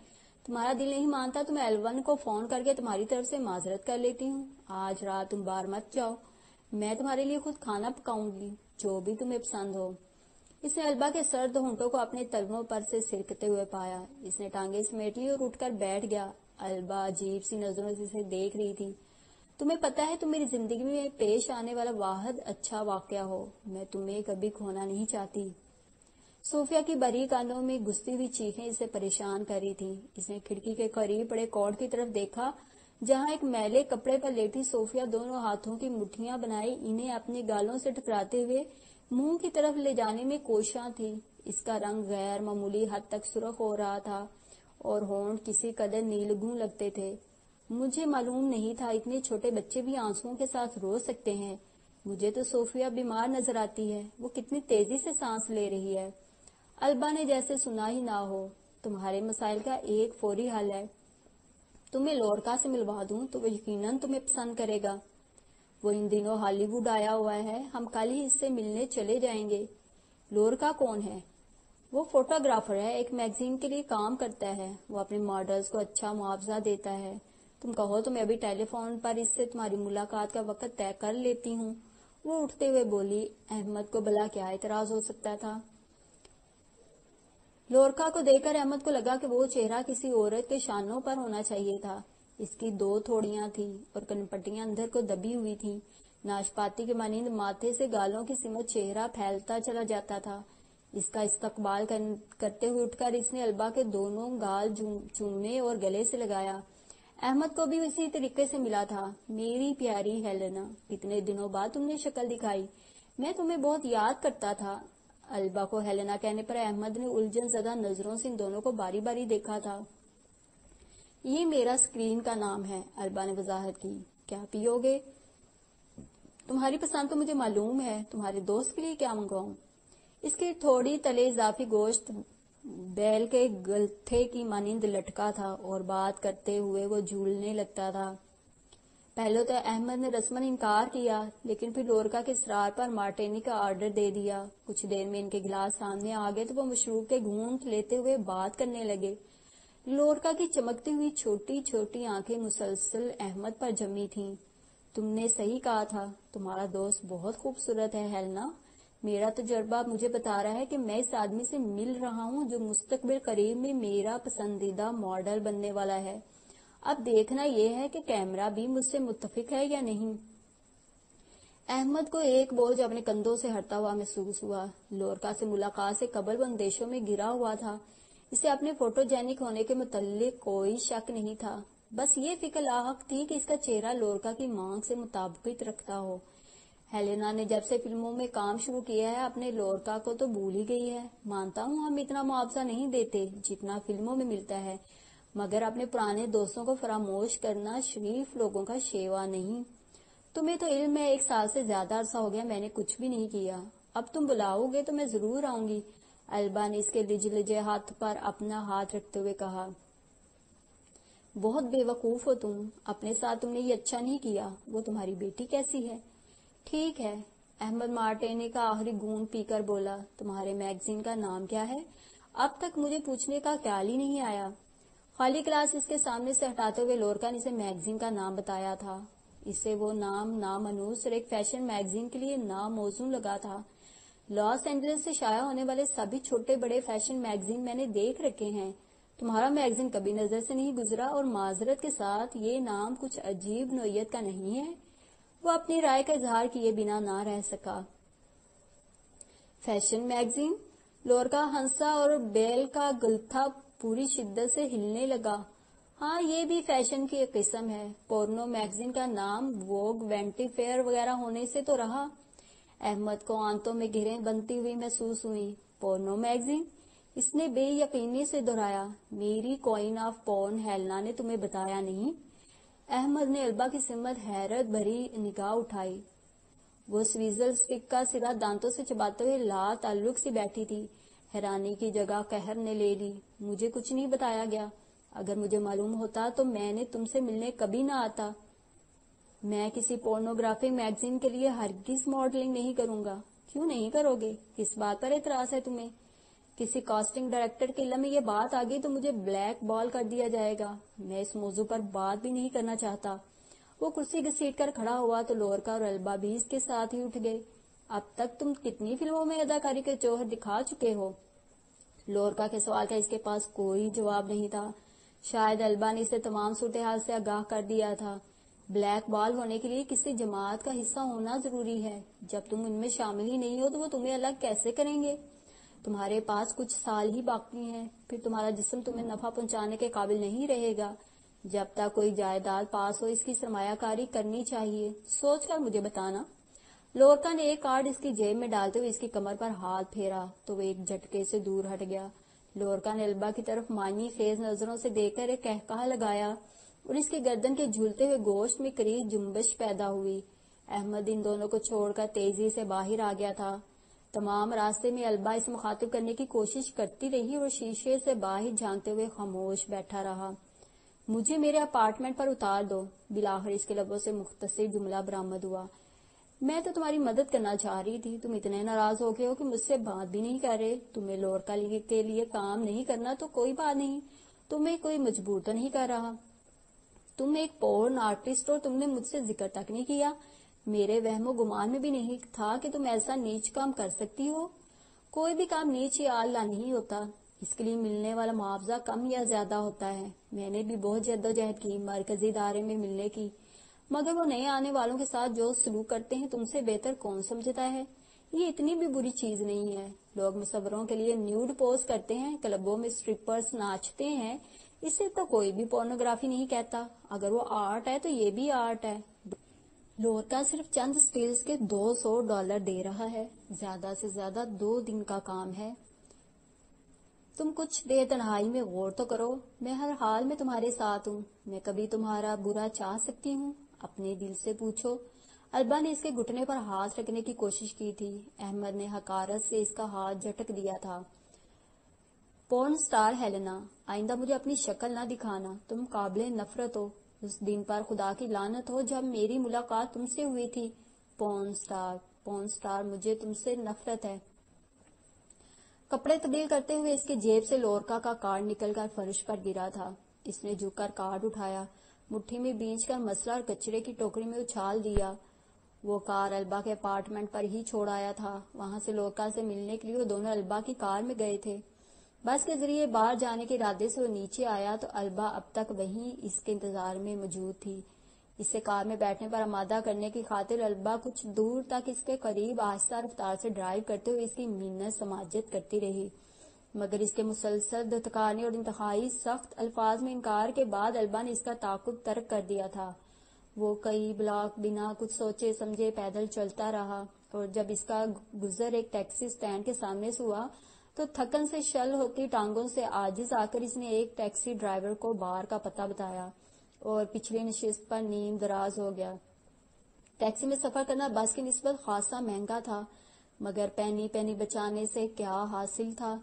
[SPEAKER 1] تمہارا دل نہیں مانتا تو میں ایلون کو فون کر کے تمہاری طرف سے معذرت کر لیتی ہوں. آج رات تم باہر مت جاؤ. میں تمہارے لیے خود کھانا پکاؤں گی، جو بھی تمہیں پسند ہو. اس نے البا کے سرد ہونٹوں کو اپنے تلووں پر سے سرکتے ہوئے پایا. اس نے ٹانگیں سمیٹ لی اور اٹھ کر بیٹھ گیا. البا عجیب سی نظروں سے اسے دیکھ رہی تھی. تمہیں پتا ہے تم میری زندگی میں پیش آنے والا واحد اچھا واقعہ ہو. میں تمہیں کبھی کھونا نہیں چاہتی. صوفیہ کی بری کانوں میں گھستی ہوئی چیخیں اسے پریشان کر رہی تھیں. اس نے کھڑکی کے قریب پڑے کوٹ کی طرف دیکھا جہاں ایک میلے کپڑے پر لیٹی صوفیہ دونوں ہاتھوں کی مٹھیاں بنائے انہیں اپنے گالوں سے ٹکراتے ہوئے منہ کی طرف لے جانے میں کوشاں تھی. اس کا رنگ غیر معمولی حد تک سرخ ہو رہا تھا اور ہونٹ کسی قدر نیلگوں لگتے تھے. مجھے معلوم نہیں تھا اتنے چھوٹے بچے بھی آنسوؤں کے ساتھ رو سکتے ہیں. مجھے تو صوفیہ بیمار نظر آتی ہے. وہ کتنی تیزی سے سانس لے رہی ہے. البا نے جیسے سنا ہی نہ ہو. تمہارے مسائل کا ایک فوری حل ہے. تمہیں لورکا سے ملوا دوں تو وہ یقیناً تمہیں پسند کرے گا. وہ ان دنوں ہالی ووڈ آیا ہوا ہے. ہم کل ہی اس سے ملنے چلے جائیں گے. لورکا کون ہے؟ وہ فوٹوگرافر ہے. ایک میگزین کے لیے کام کرتا ہے. وہ اپنے ماڈلز کو اچھا معاوضہ دیتا ہے. تم کہو تو میں ابھی ٹیلی فون پر اس سے تمہاری ملاقات کا وقت طے کر لیتی ہوں. وہ اٹھتے ہوئے بولی. احمد کو بھلا کیا اعتراض ہو سکتا تھا؟ لورکا کو دیکھ کر احمد کو لگا کہ وہ چہرہ کسی عورت کے شانوں پر ہونا چاہیے تھا. اس کی 2 تھوڑیاں تھیں اور کنپٹیاں اندر کو دبی ہوئی تھیں. ناشپاتی کے مانند ماتھے سے گالوں کی سمت چہرہ پھیلتا چلا جاتا تھا. اس کا استقبال کرتے ہوئے اٹھ کر اس نے البا کے دونوں گال چومے اور گلے سے لگایا. احمد کو بھی اسی طریقے سے ملا تھا. میری پیاری ہیلینا، اتنے دنوں بعد تم نے شکل دکھائی. میں تمہیں بہت یاد کرتا تھا. البا کو ہیلینا کہنے پر احمد نے الجھن زدہ نظروں سے ان دونوں کو باری باری دیکھا تھا. یہ میرا اسکرین کا نام ہے، البا نے وضاحت کی. کیا پیو گے؟ تمہاری پسند تو مجھے معلوم ہے. تمہارے دوست کے لیے کیا منگواؤں؟ اس کی تھوڑی تلے اضافی گوشت بیل کے گلتھے کی مانند لٹکا تھا اور بات کرتے ہوئے وہ جھولنے لگتا تھا. پہلے تو احمد نے رسمن انکار کیا، لیکن پھر لورکا کے اصرار پر مارٹینی کا آرڈر دے دیا. کچھ دیر میں ان کے گلاس سامنے آ گئے تو وہ مشروب کے گھونٹ لیتے ہوئے بات کرنے لگے. لورکا کی چمکتی ہوئی چھوٹی چھوٹی آنکھیں مسلسل احمد پر جمی تھیں. تم نے صحیح کہا تھا. تمہارا دوست بہت خوبصورت ہے ہیلینا. میرا تجربہ مجھے بتا رہا ہے کہ میں اس آدمی سے مل رہا ہوں جو مستقبل قریب میں میرا پسندیدہ ماڈل بننے والا ہے. اب دیکھنا یہ ہے کہ کیمرہ بھی مجھ سے متفق ہے یا نہیں. احمد کو ایک بوجھ اپنے کندھوں سے ہٹتا ہوا محسوس ہوا. لورکا سے ملاقات سے قبل وہ اندیشوں میں گرا ہوا تھا. اسے اپنے فوٹوجینک ہونے کے متعلق کوئی شک نہیں تھا. بس یہ فکر لاحق تھی کہ اس کا چہرہ لورکا کی مانگ سے مطابقت رکھتا ہو. ہیلینا نے جب سے فلموں میں کام شروع کیا ہے اپنے لورکا کو تو بھول ہی گئی ہے. مانتا ہوں ہم اتنا معاوضہ نہیں دیتے جتنا فلموں میں ملتا ہے، مگر اپنے پرانے دوستوں کو فراموش کرنا شریف لوگوں کا شیوا نہیں. تمہیں تو علم ہے 1 سال سے زیادہ عرصہ ہو گیا میں نے کچھ بھی نہیں کیا. اب تم بلاؤ گے تو میں ضرور آؤں گی. البا نے اس کے لجے ہاتھ پر اپنا ہاتھ رکھتے ہوئے کہا. بہت بے وقوف ہو تم. اپنے ساتھ تم نے یہ اچھا نہیں کیا. وہ تمہاری بیٹی کیسی ہے؟ ٹھیک ہے. احمد مارٹینی کا آخری گھونٹ پی کر بولا. تمہارے میگزین کا نام کیا ہے؟ اب تک مجھے پوچھنے کا خیال ہی نہیں آیا. خالی گلاس اس کے سامنے سے ہٹاتے ہوئے لورکا نے اسے میگزین کا نام بتایا تھا. اسے وہ نام نامانوس اور ایک فیشن میگزین کے لیے ناموزوں لگا تھا. لاس اینجلس سے شائع ہونے والے سبھی چھوٹے بڑے فیشن میگزین میں نے دیکھ رکھے ہیں. تمہارا میگزین کبھی نظر سے نہیں گزرا اور معذرت کے ساتھ یہ نام کچھ عجیب نوعیت کا نہیں ہے. وہ اپنی رائے کا اظہار کیے بنا نہ رہ سکا. Fashion magazine? لورکا ہنسا اور بیل کا گلتھا پوری شدت سے ہلنے لگا. ہاں، یہ بھی فیشن کی ایک قسم ہے. پورنو میگزین کا نام ووگ، وینٹی فیئر وغیرہ ہونے سے تو رہا. احمد کو آنتوں میں گرہیں بنتی ہوئی محسوس ہوئی. پورنو میگزین؟ اس نے بے یقینی سے دہرایا. میری کوئین آف پورن ہیلنا نے تمہیں بتایا نہیں؟ احمد نے البا کی سمت حیرت بھری نگاہ اٹھائی. وہ سویزل اسٹک کا سرا دانتوں سے چباتے ہوئے لا تعلق سی بیٹھی تھی. حیرانی کی جگہ قہر نے لے لی. مجھے کچھ نہیں بتایا گیا. اگر مجھے معلوم ہوتا تو میں نے تم سے ملنے کبھی نہ آتا. میں کسی پورنوگرافک میگزین کے لیے ہرگز ماڈلنگ نہیں کروں گا. کیوں نہیں کرو گے؟ کس بات پر اعتراض ہے تمہیں؟ کسی کاسٹنگ ڈائریکٹر کے علم میں یہ بات آ گئی تو مجھے بلیک بال کر دیا جائے گا. میں اس موضوع پر بات بھی نہیں کرنا چاہتا. وہ کرسی گھسیٹ کر کھڑا ہوا تو لورکا اور البا بھی اس کے ساتھ ہی اٹھ گئے. اب تک تم کتنی فلموں میں اداکاری کے جوہر دکھا چکے ہو؟ لورکا کے سوال کا اس کے پاس کوئی جواب نہیں تھا. شاید البا نے اسے تمام صورتحال سے آگاہ کر دیا تھا. بلیک بال ہونے کے لیے کسی جماعت کا حصہ ہونا ضروری ہے. جب تم ان میں شامل ہی نہیں ہو تو وہ تمہیں الگ کیسے کریں گے؟ تمہارے پاس کچھ سال ہی باقی ہیں. پھر تمہارا جسم تمہیں نفع پہنچانے کے قابل نہیں رہے گا. جب تک کوئی جائیداد پاس ہو اس کی سرمایہ کاری کرنی چاہیے. سوچ کر مجھے بتانا. لورکا نے ایک کارڈ اس کی جیب میں ڈالتے ہوئے اس کی کمر پر ہاتھ پھیرا تو وہ ایک جھٹکے سے دور ہٹ گیا. لورکا نے البا کی طرف معنی خیز نظروں سے دیکھ کر ایک قہقہہ لگایا اور اس کے گردن کے جھولتے ہوئے گوشت میں قریب جنبش پیدا ہوئی. احمد ان دونوں کو چھوڑ کر تیزی سے باہر آ گیا تھا. تمام راستے میں البا اسے مخاطب کرنے کی کوشش کرتی رہی اور شیشے سے باہر جھانکتے ہوئے خاموش بیٹھا رہا. مجھے میرے اپارٹمنٹ پر اتار دو. بالآخر اس کے لبوں سے مختصر جملہ برآمد ہوا. میں تو تمہاری مدد کرنا چاہ رہی تھی. تم اتنے ناراض ہو گئے ہو کہ مجھ سے بات بھی نہیں کر رہے. تمہیں لورکا کے لیے کام نہیں کرنا تو کوئی بات نہیں. تمہیں کوئی مجبور تو نہیں کر رہا. تم ایک پورن آرٹسٹ اور تم نے مجھ سے ذکر تک نہیں کیا. میرے وہم و گمان میں بھی نہیں تھا کہ تم ایسا نیچ کام کر سکتی ہو. کوئی بھی کام نیچ یا اعلیٰ نہیں ہوتا. اس کے لیے ملنے والا معاوضہ کم یا زیادہ ہوتا ہے. میں نے بھی بہت جدوجہد کی مرکزی ادارے میں ملنے کی، مگر وہ نئے آنے والوں کے ساتھ جو سلوک کرتے ہیں تم سے بہتر کون سمجھتا ہے. یہ اتنی بھی بری چیز نہیں ہے. لوگ مصوروں کے لیے نیوڈ پوز کرتے ہیں، کلبوں میں اسٹرپرز ناچتے ہیں. اسے تو کوئی بھی پورنوگرافی نہیں کہتا. اگر وہ آرٹ ہے تو یہ بھی آرٹ ہے. لورکا صرف چند سٹلز کے $200 دے رہا ہے. زیادہ سے زیادہ 2 دن کا کام ہے. تم کچھ دیر تنہائی میں غور تو کرو. میں ہر حال میں تمہارے ساتھ ہوں. میں کبھی تمہارا برا چاہ سکتی ہوں؟ اپنے دل سے پوچھو. البا نے اس کے گھٹنے پر ہاتھ رکھنے کی کوشش کی تھی. احمد نے حقارت سے اس کا ہاتھ جھٹک دیا تھا. پورن سٹار ہیلینا، آئندہ مجھے اپنی شکل نہ دکھانا. تم قابل نفرت ہو. اس دن پر خدا کی لعنت ہو جب میری ملاقات تم سے ہوئی تھی. پورن سٹار، مجھے تم سے نفرت ہے. کپڑے تبدیل کرتے ہوئے اس کے جیب سے لورکا کا کارڈ نکل کر فرش پر گرا تھا. اس نے جھک کر کارڈ اٹھایا، مٹھی میں بینچ کر مسئلہ اور کچرے کی ٹوکری میں اچھال دیا. وہ کار البا کے اپارٹمنٹ پر ہی چھوڑ آیا تھا. وہاں سے لورکا سے ملنے کے لیے وہ دونوں البا کی کار میں گئے تھے. بس کے ذریعے باہر جانے کے ارادے سے وہ نیچے آیا تو البا اب تک وہیں اس کے انتظار میں موجود تھی. اسے کار میں بیٹھنے پر آمادہ کرنے کی خاطر البا کچھ دور تک اس کے قریب آہستہ رفتار سے ڈرائیو کرتے ہوئے اس کی منت سماجت کرتی رہی. مگر اس کے مسلسل دھتکارنے اور انتہائی سخت الفاظ میں انکار کے بعد البا نے اس کا تعاقب ترک کر دیا تھا. وہ کئی بلاک بنا کچھ سوچے سمجھے پیدل چلتا رہا اور جب اس کا گزر ایک ٹیکسی اسٹینڈ کے سامنے سے ہوا تو تھکن سے شل ہوتی ٹانگوں سے عاجز آ کر اس نے ایک ٹیکسی ڈرائیور کو بار کا پتہ بتایا اور پچھلی نشست پر نیم دراز ہو گیا. ٹیکسی میں سفر کرنا بس کی نسبت خاصا مہنگا تھا، مگر پینی پینی بچانے سے کیا حاصل تھا.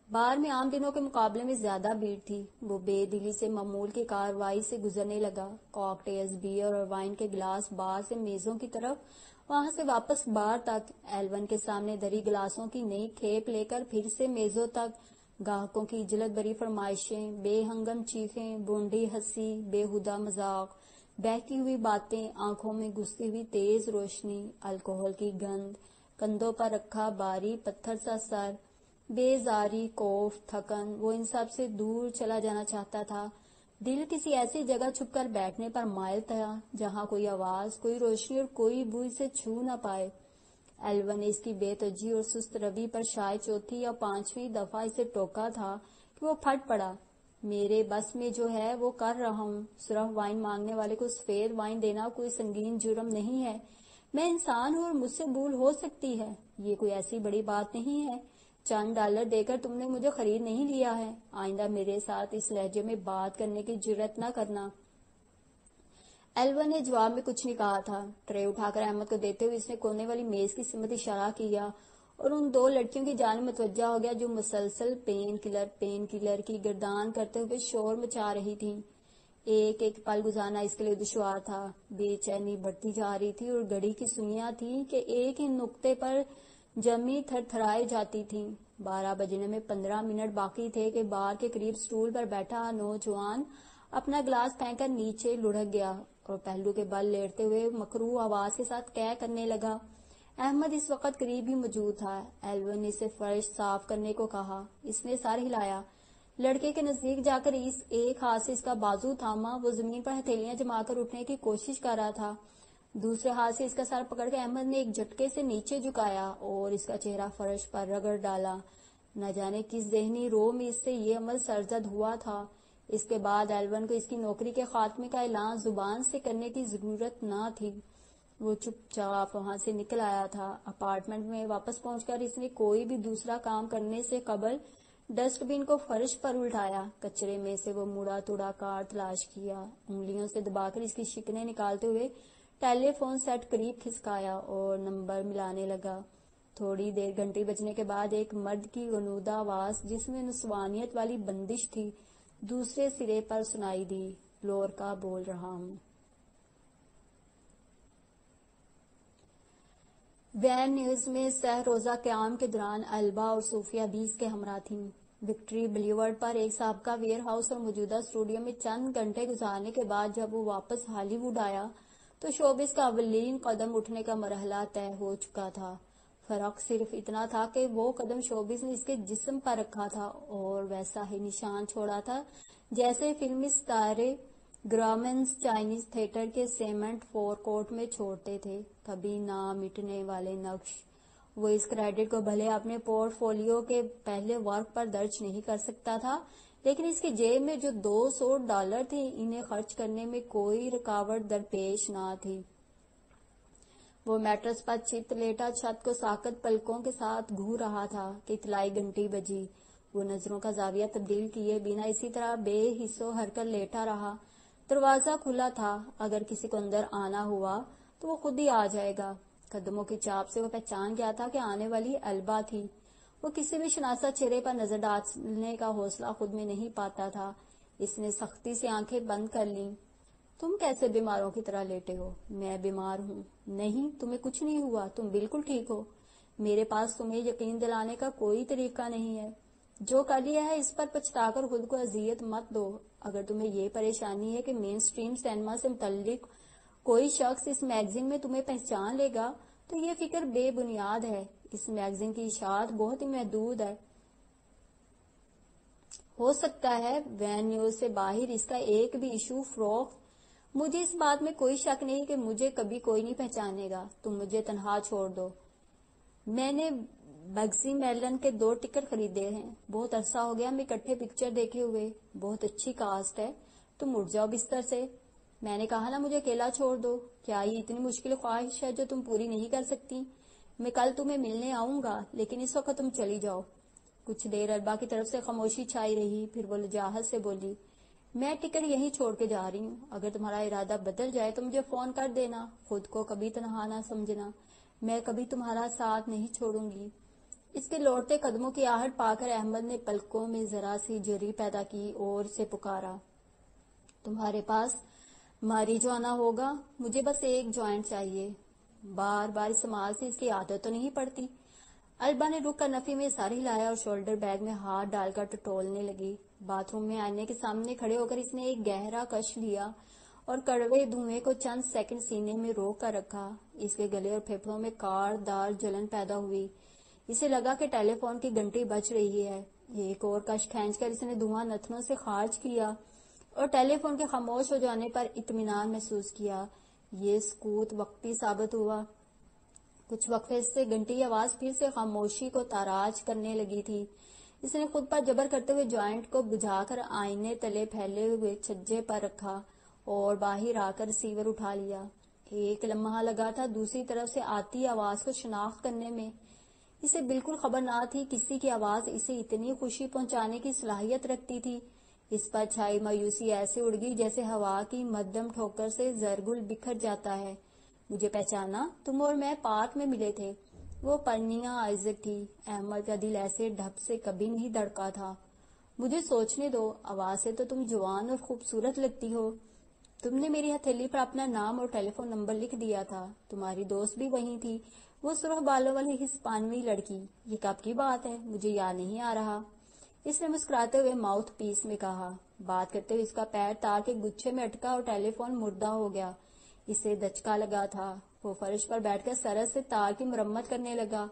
[SPEAKER 1] بار میں عام دنوں کے مقابلے میں زیادہ بھیڑ تھی. وہ بے دلی سے معمول کی کارروائی سے گزرنے لگا. کاکٹیلز، بیئر اور وائن کے گلاس بار سے میزوں کی طرف، وہاں سے واپس بار تک، ایلون کے سامنے دری گلاسوں کی نئی کھیپ لے کر پھر سے میزوں تک. گاہکوں کی جلد بری فرمائشیں، بے ہنگم چیخیں، بونڈی ہنسی، بےہودہ مذاق، بہتی ہوئی باتیں، آنکھوں میں گھستی ہوئی تیز روشنی، الکوہل کی گند، کندھوں پر رکھا باری پتھر سا سر، بیزاری، خوف، تھکن. وہ ان سب سے دور چلا جانا چاہتا تھا. دل کسی ایسی جگہ چھپ کر بیٹھنے پر مائل تھا جہاں کوئی آواز، کوئی روشنی اور کوئی بو اسے چھو نہ پائے. ایلون نے اس کی بے توجہی اور سست روی پر شاید چوتھی یا پانچویں دفعہ اسے ٹوکا تھا کہ وہ پھٹ پڑا۔ میرے بس میں جو ہے وہ کر رہا ہوں۔ سرخ وائن مانگنے والے کو سفید وائن دینا کوئی سنگین جرم نہیں ہے۔ میں انسان ہوں اور مجھ سے بھول ہو سکتی ہے، یہ کوئی ایسی بڑی بات نہیں ہے۔ چند ڈالر دے کر تم نے مجھے خرید نہیں لیا ہے، آئندہ میرے ساتھ اس لہجے میں بات کرنے کی جرات نہ کرنا۔ ایلون نے جواب میں کچھ نہیں کہا تھا۔ ٹرے اٹھا کر احمد کو دیتے ہوئے اس نے کونے والی میز کی سمت اشارہ کیا اور ان دو لڑکیوں کی جانب متوجہ ہو گیا جو مسلسل پین کلر کی گردان کرتے ہوئے شور مچا رہی تھیں۔ ایک ایک پل گزارنا اس کے لیے دشوار تھا۔ بے چینی بڑھتی جا رہی تھی اور گھڑی کی سوئیاں تھیں کہ ایک ہی نقطے پر جمی تھر تھرائی جاتی تھیں۔ 12 بجنے میں 15 منٹ باقی تھے کہ بار کے قریب سٹول پر بیٹھا نوجوان اپنا گلاس پھینک کر نیچے لڑک گیا اور پہلو کے بل لیٹتے ہوئے مکروہ آواز کے ساتھ کہہ کرنے لگا۔ احمد اس وقت قریب ہی موجود تھا۔ ایلون نے اسے فرش صاف کرنے کو کہا۔ اس نے سر ہلایا۔ لڑکے کے نزدیک جا کر اس ایک ہاتھ سے اس کا بازو تھاما، وہ زمین پر ہتھیلیاں جما کر اٹھنے کی کوشش کر رہا تھا۔ دوسرے ہاتھ سے اس کا سر پکڑ کے احمد نے ایک جھٹکے سے نیچے جھکایا اور اس کا چہرہ فرش پر رگڑ ڈالا۔ نہ جانے کس ذہنی رو میں اس سے یہ عمل سرزد ہوا تھا۔ اس کے بعد ایلون کو اس کی نوکری کے خاتمے کا اعلان زبان سے کرنے کی ضرورت نہ تھی۔ وہ چپ چاپ وہاں سے نکل آیا تھا۔ اپارٹمنٹ میں واپس پہنچ کر اس نے کوئی بھی دوسرا کام کرنے سے قبل ڈسٹ بن کو فرش پر الٹایا، کچرے میں سے وہ مڑا توڑا کارڈ تلاش کیا، انگلیوں سے دبا کر اس کی شکنیں نکالتے ہوئے ٹیلی فون سیٹ قریب کھسکایا اور نمبر ملانے لگا۔ تھوڑی دیر گھنٹی بجنے کے بعد ایک مرد کی غنودہ آواز جس میں نسوانیت والی بندش تھی دوسرے سرے پر سنائی دی۔ لورکا بول رہا ہوں۔ وین نیوز میں سہ روزہ قیام کے دوران البا اور صوفیہ بھی اس کے ہمراہ تھیں۔ وکٹری بلیورڈ پر ایک سابقہ ویئر ہاؤس اور موجودہ اسٹوڈیو میں چند گھنٹے گزارنے کے بعد جب وہ واپس ہالی ووڈ آیا تو شوبز کا اولین قدم اٹھنے کا مرحلہ طے ہو چکا تھا۔ فرق صرف اتنا تھا کہ وہ قدم شوبز نے اس کے جسم پر رکھا تھا اور ویسا ہی نشان چھوڑا تھا جیسے فلمی ستارے گرامنز چائنیز تھیٹر کے سیمنٹ فور کورٹ میں چھوڑتے تھے، کبھی نہ مٹنے والے نقش۔ وہ اس کریڈٹ کو بھلے اپنے پورٹ فولیو کے پہلے ورق پر درج نہیں کر سکتا تھا، لیکن اس کی جیب میں جو $200 تھے انہیں خرچ کرنے میں کوئی رکاوٹ درپیش نہ تھی۔ وہ میٹرس پر چت لیٹا چھت کو ساکت پلکوں کے ساتھ گھور رہا تھا کہ اطلاعی گھنٹی بجی۔ وہ نظروں کا زاویہ تبدیل کیے بنا اسی طرح بے حس و حرکت لیٹا رہا۔ دروازہ کھلا تھا، اگر کسی کو اندر آنا ہوا تو وہ خود ہی آ جائے گا۔ قدموں کی چاپ سے وہ پہچان گیا تھا کہ آنے والی البا تھی۔ وہ کسی بھی شناسا چہرے پر نظر ڈالنے کا حوصلہ خود میں نہیں پاتا تھا۔ اس نے سختی سے آنکھیں بند کر لیں۔ تم کیسے بیماروں کی طرح لیٹے ہو؟ میں بیمار ہوں؟ نہیں، تمہیں کچھ نہیں ہوا، تم بالکل ٹھیک ہو۔ میرے پاس تمہیں یقین دلانے کا کوئی طریقہ نہیں ہے۔ جو کر لیا ہے اس پر پچھتا کر خود کو اذیت مت دو۔ اگر تمہیں یہ پریشانی ہے کہ مین سٹریم سینما سے متعلق کوئی شخص اس میگزین میں تمہیں پہچان لے گا تو یہ فکر بے بنیاد ہے۔ اس میگزین کی اشاعت بہت ہی محدود ہے۔ ہو سکتا ہے وین نیوز سے باہر اس کا ایک بھی ایشو فروخت۔ مجھے اس بات میں کوئی شک نہیں کہ مجھے کبھی کوئی نہیں پہچانے گا۔ تم مجھے تنہا چھوڑ دو۔ میں نے بگزی میلن کے 2 ٹکٹ خریدے ہیں۔ بہت عرصہ ہو گیا ہم اکٹھے پکچر دیکھے ہوئے۔ بہت اچھی کاسٹ ہے۔ تم اٹھ جاؤ بستر سے۔ میں نے کہا نا مجھے اکیلا چھوڑ دو۔ کیا یہ اتنی مشکل خواہش ہے جو تم پوری نہیں کر سکتی؟ میں کل تمہیں ملنے آؤں گا، لیکن اس وقت تم چلی جاؤ۔ کچھ دیر البا کی طرف سے خاموشی چھائی رہی، پھر وہ لجاجت سے بولی، میں ٹکٹ یہیں چھوڑ کے جا رہی ہوں۔ اگر تمہارا ارادہ بدل جائے تو مجھے فون کر دینا۔ خود کو کبھی تنہا نہ سمجھنا۔ میں کبھی تمہارا ساتھ نہیں چھوڑوں گی۔ اس کے لوٹتے قدموں کی آہٹ پا کر احمد نے پلکوں میں ذرا سی جھری پیدا کی اور اسے پکارا، تمہارے پاس ماری جوانا ہوگا؟ مجھے بس ایک جوائنٹ چاہیے۔ بار بار استعمال سے اس کی عادت تو نہیں پڑتی۔ البا نے رک کر نفی میں سر ہلایا اور شولڈر بیگ میں ہاتھ ڈال کر ٹٹولنے لگی۔ باتھ روم میں آئینے کے سامنے کھڑے ہو کر اس نے ایک گہرا کش لیا اور کڑوے دھوئیں کو چند سیکنڈ سینے میں روک کر رکھا۔ اس کے گلے اور پھیپھڑوں میں کار دار جلن پیدا ہوئی۔ اسے لگا کہ ٹیلی فون کی گھنٹی بج رہی ہے۔ ایک اور کش کھینچ کر اس نے دھواں نتنوں سے خارج کیا اور ٹیلی فون کے خاموش ہو جانے پر اطمینان محسوس کیا۔ یہ سکوت وقتی ثابت ہوا۔ کچھ وقفے سے گھنٹی کی آواز پھر سے خاموشی کو تاراج کرنے لگی تھی۔ اس نے خود پر جبر کرتے ہوئے جوائنٹ کو بجھا کر آئینے تلے پھیلے ہوئے چھجے پر رکھا اور باہر آ کر ریسیور اٹھا لیا۔ ایک لمحہ لگا تھا دوسری طرف سے آتی آواز کو شناخت کرنے میں۔ اسے بالکل خبر نہ تھی کسی کی آواز اسے اتنی خوشی پہنچانے کی صلاحیت رکھتی تھی۔ اس پر چھائی مایوسی ایسے اڑ گئی جیسے ہوا کی مدھم ٹھوکر سے زرگل بکھر جاتا ہے۔ مجھے پہچانا؟ تم اور میں پارک میں ملے تھے۔ وہ پرنیا آئزک تھی۔ احمد کا دل ایسے ڈھپ سے کبھی نہیں دھڑکا تھا۔ مجھے سوچنے دو، آواز سے تو تم جوان اور خوبصورت لگتی ہو۔ تم نے میری ہتھیلی پر اپنا نام اور ٹیلی فون نمبر لکھ دیا تھا۔ تمہاری دوست بھی وہیں تھی، وہ سرخ بالوں والی ہسپانوی لڑکی۔ یہ کب کی بات ہے؟ مجھے یاد نہیں آ رہا۔ اس نے مسکراتے ہوئے ماؤتھ پیس میں کہا۔ بات کرتے ہوئے اس کا پیر تار کے گچھے میں اٹکا اور ٹیلی فون مردہ ہو گیا۔ اسے دھچکا لگا تھا۔ وہ فرش پر بیٹھ کر سرس سے تار کی مرمت کرنے لگا۔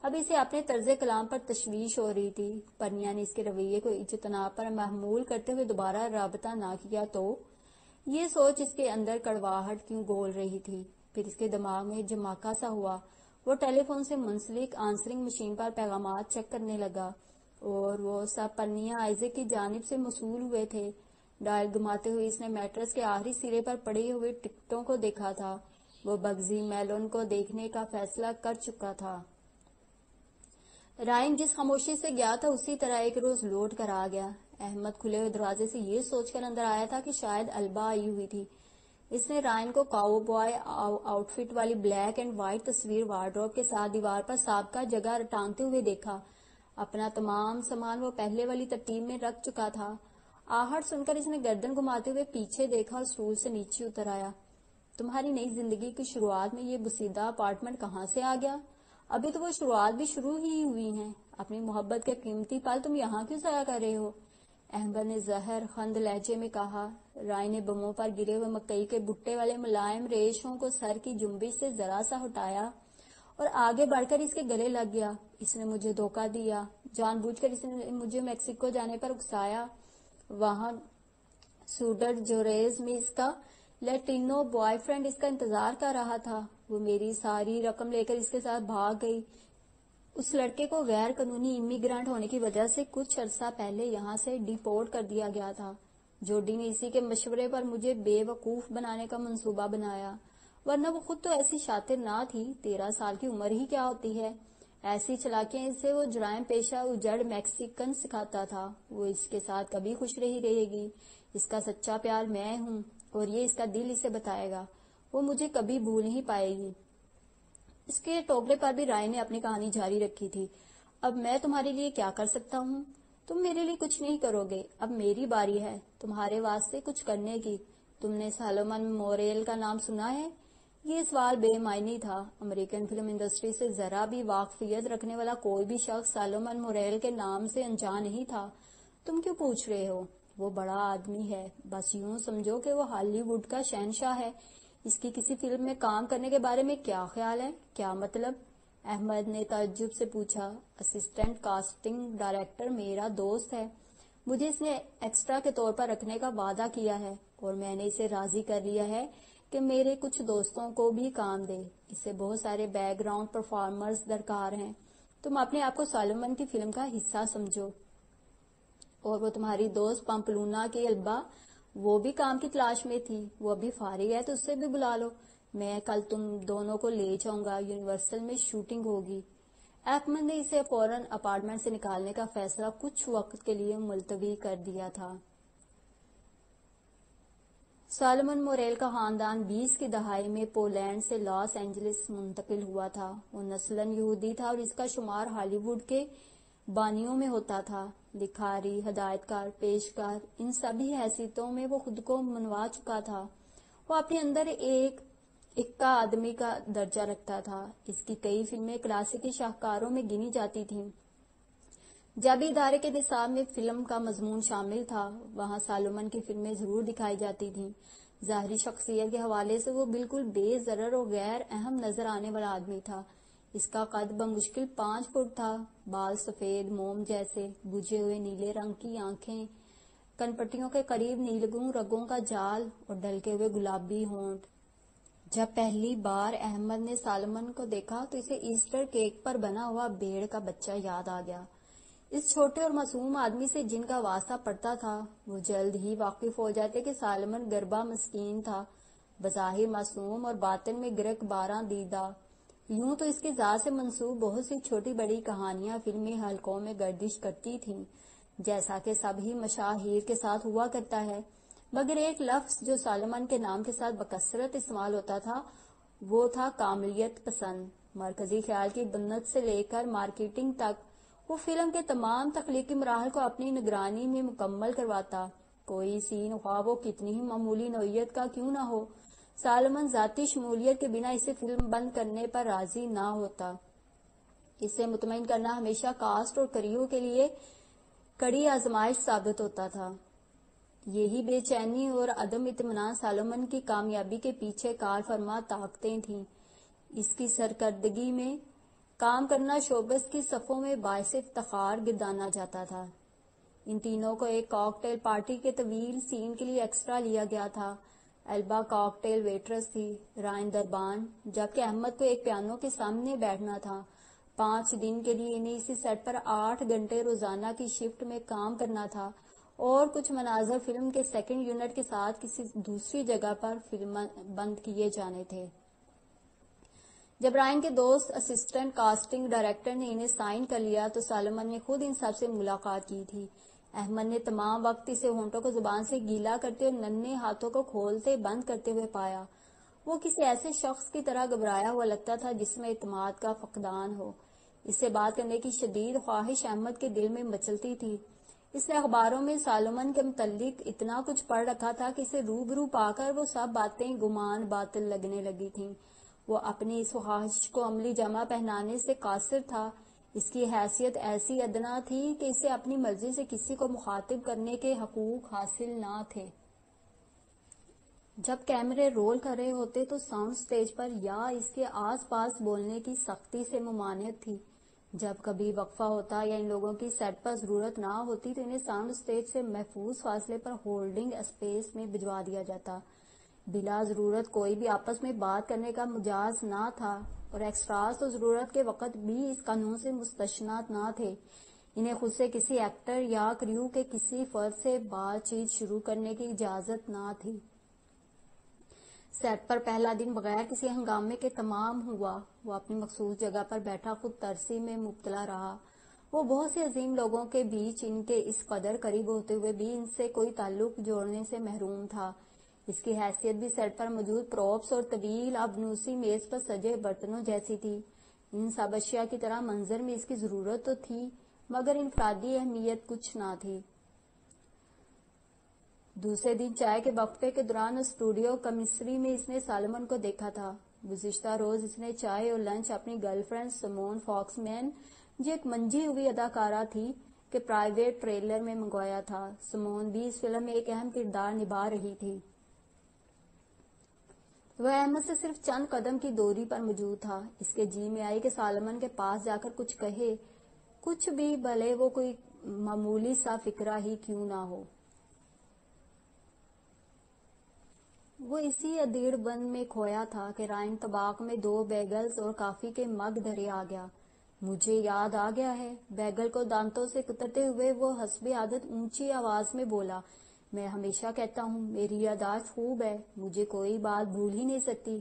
[SPEAKER 1] اب اسے اپنے طرز کلام پر تشویش ہو رہی تھی۔ پرنیا نے اس کے رویے کو اجتناب پر محمول کرتے ہوئے دوبارہ رابطہ نہ کیا تو یہ سوچ اس کے اندر کڑواہٹ کیوں گول رہی تھی۔ پھر اس کے دماغ میں جماکا سا ہوا۔ وہ ٹیلی فون سے منسلک آنسرنگ مشین پر پیغامات چیک کرنے لگا اور وہ سب پرنیا آئزک کی جانب سے موصول ہوئے تھے۔ ڈائل گھماتے ہوئے اس نے میٹرس کے آخری سرے پر پڑے ہوئے ٹکٹوں کو دیکھا تھا۔ وہ بگزی میلون کو دیکھنے کا فیصلہ کر چکا تھا۔ رائن جس خاموشی سے گیا تھا اسی طرح ایک روز لوٹ کر آ گیا۔ احمد کھلے ہوئے دروازے سے یہ سوچ کر اندر آیا تھا کہ شاید البا آئی ہوئی تھی۔ اس نے رائن کو کاؤ بوائے آؤٹ فٹ والی بلیک اینڈ وائٹ تصویر وارڈروب کے ساتھ دیوار پر سابقہ جگہ ٹانگتے ہوئے دیکھا۔ اپنا تمام سامان وہ پہلے والی ترتیب میں رکھ چکا تھا۔ آہٹ سن کر اس نے گردن گھماتے ہوئے پیچھے دیکھا اور سٹول سے نیچے اتر آیا۔ تمہاری نئی زندگی کی شروعات میں یہ بسیدہ اپارٹمنٹ کہاں سے آ گیا؟ ابھی تو وہ شروعات بھی شروع ہی ہوئی ہیں۔ اپنی محبت کے قیمتی پل تم یہاں کیوں ضائع کر رہے ہو؟ احمد نے زہر خند لہجے میں کہا۔ رائے نے بموں پر گرے ہوئے مکئی کے بھٹے والے ملائم ریشوں کو سر کی جنبش سے ذرا سا ہٹایا اور آگے بڑھ کر اس کے گلے لگ گیا۔ اس نے مجھے دھوکہ دیا، جان بوجھ کر اس نے مجھے میکسیکو جانے پر اکسایا۔ وہاں سوڈر جوریز میں اس کا لیٹینو بوائے فرینڈ اس کا انتظار کر رہا تھا۔ وہ میری ساری رقم لے کر اس کے ساتھ بھاگ گئی۔ اس لڑکے کو غیر قانونی امیگرانٹ ہونے کی وجہ سے کچھ عرصہ پہلے یہاں سے ڈیپورٹ کر دیا گیا تھا۔ جوڈی نے اسی کے مشورے پر مجھے بے وقوف بنانے کا منصوبہ بنایا، ورنہ وہ خود تو ایسی شاطر نہ تھی۔ 13 سال کی عمر ہی کیا ہوتی ہے؟ ایسی چالاکیاں اسے وہ جرائم پیشہ اجڑ میکسیکن سکھاتا تھا۔ وہ اس کے ساتھ کبھی خوش نہیں رہے گی۔ اس کا سچا پیار میں ہوں اور یہ اس کا دل اسے بتائے گا۔ وہ مجھے کبھی بھول نہیں پائے گی۔ اس کے ٹوکرے پر بھی رائے نے اپنی کہانی جاری رکھی تھی۔ اب میں تمہارے لیے کیا کر سکتا ہوں؟ تم میرے لیے کچھ نہیں کرو گے۔ اب میری باری ہے تمہارے واسطے کچھ کرنے کی۔ تم نے سالومن موریل کا نام سنا ہے؟ یہ سوال بے معنی تھا۔ امریکن فلم انڈسٹری سے ذرا بھی واقفیت رکھنے والا کوئی بھی شخص سالومن موریل کے نام سے انجان نہیں تھا۔ تم کیوں پوچھ رہے ہو؟ وہ بڑا آدمی ہے، بس یوں سمجھو کہ وہ ہالی ووڈ کا شہنشاہ ہے۔ اس کی کسی فلم میں کام کرنے کے بارے میں کیا خیال ہے؟ کیا مطلب؟ احمد نے تعجب سے پوچھا۔ اسسٹنٹ کاسٹنگ ڈائریکٹر میرا دوست ہے۔ مجھے اس نے ایکسٹرا کے طور پر رکھنے کا وعدہ کیا ہے اور میں نے اسے راضی کر لیا ہے کہ میرے کچھ دوستوں کو بھی کام دے۔ اسے بہت سارے بیک گراؤنڈ پرفارمرز درکار ہیں۔ تم اپنے آپ کو سالومن کی فلم کا حصہ سمجھو۔ اور وہ تمہاری دوست پمپلونا کی البا، وہ بھی کام کی تلاش میں تھی۔ وہ ابھی فارغ ہے تو اسے بھی بلا لو۔ میں کل تم دونوں کو لے جاؤں گا، یونیورسل میں شوٹنگ ہوگی۔ احمد نے اسے فوراً اپارٹمنٹ سے نکالنے کا فیصلہ کچھ وقت کے لیے ملتوی کر دیا تھا۔ سالومن موریل کا خاندان 20 کی دہائی میں پولینڈ سے لاس اینجلس منتقل ہوا تھا۔ وہ نسلاً یہودی تھا اور اس کا شمار ہالی ووڈ کے بانیوں میں ہوتا تھا۔ لکھاری، ہدایت کار، پیشکار، ان سبھی حیثیتوں میں وہ خود کو منوا چکا تھا۔ وہ اپنے اندر ایک اکا آدمی کا درجہ رکھتا تھا۔ اس کی کئی فلمیں کلاسیکی شاہکاروں میں گنی جاتی تھیں۔ جب ادارے کے نصاب میں فلم کا مضمون شامل تھا، وہاں سالومن کی فلمیں ضرور دکھائی جاتی تھیں۔ ظاہری شخصیت کے حوالے سے وہ بالکل بے ضرر اور غیر اہم نظر آنے والا آدمی تھا۔ اس کا قد بمشکل 5 فٹ تھا۔ بال سفید موم جیسے، بجھے ہوئے نیلے رنگ کی آنکھیں، کنپٹیوں کے قریب نیلگوں رگوں کا جال اور ڈھلکے ہوئے گلابی ہونٹ۔ جب پہلی بار احمد نے سالمن کو دیکھا تو اسے ایسٹر کیک پر بنا ہوا بھیڑ کا بچہ یاد آ گیا۔ اس چھوٹے اور معصوم آدمی سے جن کا واسطہ پڑتا تھا وہ جلد ہی واقف ہو جاتے کہ سالمن گربا مسکین تھا، بظاہر معصوم اور باطن میں گرک باراں دیدہ۔ یوں تو اس کی ذات سے منسوب بہت سی چھوٹی بڑی کہانیاں فلمی حلقوں میں گردش کرتی تھیں، جیسا کہ سب ہی مشاہیر کے ساتھ ہوا کرتا ہے، مگر ایک لفظ جو سالمن کے نام کے ساتھ بکثرت استعمال ہوتا تھا وہ تھا کاملیت پسند۔ مرکزی خیال کی بنت سے لے کر مارکیٹنگ تک وہ فلم کے تمام تخلیقی مراحل کو اپنی نگرانی میں مکمل کرواتا۔ کوئی سین خواہ وہ کتنی ہی معمولی نوعیت کا کیوں نہ ہو، سالمن ذاتی شمولیت کے بنا اسے فلم بند کرنے پر راضی نہ ہوتا۔ اسے مطمئن کرنا ہمیشہ کاسٹ اور کریو کے لیے کڑی آزمائش ثابت ہوتا تھا۔ یہی بے چینی اور عدم اطمینان سالمن کی کامیابی کے پیچھے کار فرما طاقتیں تھیں۔ اس کی سرکردگی میں کام کرنا شوبز کی صفوں میں باعث افتخار گردانا جاتا تھا۔ ان تینوں کو ایک کاکٹیل پارٹی کے طویل سین کے لیے ایکسٹرا لیا گیا تھا۔ البا کاکٹیل ویٹرس تھی، رائن دربان، جبکہ احمد کو ایک پیانو کے سامنے بیٹھنا تھا۔ 5 دن کے لیے انہیں اسی سیٹ پر 8 گھنٹے روزانہ کی شفٹ میں کام کرنا تھا اور کچھ مناظر فلم کے سیکنڈ یونٹ کے ساتھ کسی دوسری جگہ پر فلم بند کیے جانے تھے۔ جب رائن کے دوست اسسٹنٹ کاسٹنگ ڈائریکٹر نے انہیں سائن کر لیا تو سالمن نے خود ان سب سے ملاقات کی تھی۔ احمد نے تمام وقت اسے ہونٹوں کو زبان سے گیلا کرتے اور ننھے ہاتھوں کو کھولتے بند کرتے ہوئے پایا۔ وہ کسی ایسے شخص کی طرح گھبرایا ہوا لگتا تھا جس میں اعتماد کا فقدان ہو۔ اس سے بات کرنے کی شدید خواہش احمد کے دل میں مچلتی تھی۔ اس نے اخباروں میں سالمن کے متعلق اتنا کچھ پڑھ رکھا تھا کہ اسے روبرو پا کر وہ سب باتیں گمان باطل لگنے لگی تھیں۔ وہ اپنی اس خواہش کو عملی جامہ پہنانے سے قاصر تھا۔ اس کی حیثیت ایسی ادنا تھی کہ اسے اپنی مرضی سے کسی کو مخاطب کرنے کے حقوق حاصل نہ تھے۔ جب کیمرے رول کر رہے ہوتے تو ساؤنڈ سٹیج پر یا اس کے آس پاس بولنے کی سختی سے ممانعت تھی۔ جب کبھی وقفہ ہوتا یا ان لوگوں کی سیٹ پر ضرورت نہ ہوتی تو انہیں ساؤنڈ سٹیج سے محفوظ فاصلے پر ہولڈنگ اسپیس میں بھجوا دیا جاتا۔ بلا ضرورت کوئی بھی آپس میں بات کرنے کا مجاز نہ تھا اور ایکسٹراز تو ضرورت کے وقت بھی اس قانون سے مستثنیٰ نہ تھے۔ انہیں خود سے کسی ایکٹر یا کریو کے کسی فرد سے بات چیت شروع کرنے کی اجازت نہ تھی۔ سیٹ پر پہلا دن بغیر کسی ہنگامے کے تمام ہوا۔ وہ اپنی مخصوص جگہ پر بیٹھا خود ترسی میں مبتلا رہا۔ وہ بہت سے عظیم لوگوں کے بیچ ان کے اس قدر قریب ہوتے ہوئے بھی ان سے کوئی تعلق جوڑنے سے محروم تھا۔ اس کی حیثیت بھی سیٹ پر موجود پروپس اور طویل آبنوسی میز پر سجے برتنوں جیسی تھی۔ ان سب اشیاء کی طرح منظر میں اس کی ضرورت تو تھی مگر انفرادی اہمیت کچھ نہ تھی۔ دوسرے دن چائے کے وقفے کے دوران اسٹوڈیو کمسری میں اس نے سالمن کو دیکھا تھا۔ گزشتہ روز اس نے چائے اور لنچ اپنی گرل فرینڈ سمون فاکس مین، جو ایک منجھی ہوئی اداکارہ تھی، کے پرائیویٹ ٹریلر میں منگوایا تھا۔ سمون بھی اس فلم میں ایک اہم کردار نبھا رہی تھی۔ وہ احمد سے صرف چند قدم کی دوری پر موجود تھا۔ اس کے جی میں آئی کہ سالمن کے پاس جا کر کچھ کہے، کچھ بھی، بھلے وہ کوئی معمولی سا فقرہ ہی کیوں نہ ہو۔ وہ اسی ادیڑ بند میں کھویا تھا کہ رائن طباق میں 2 بیگلز اور کافی کے مگ دھرے آ گیا۔ مجھے یاد آ گیا ہے۔ بیگل کو دانتوں سے کترتے ہوئے وہ حسب عادت اونچی آواز میں بولا، میں ہمیشہ کہتا ہوں میری یادداشت خوب ہے، مجھے کوئی بات بھول ہی نہیں سکتی۔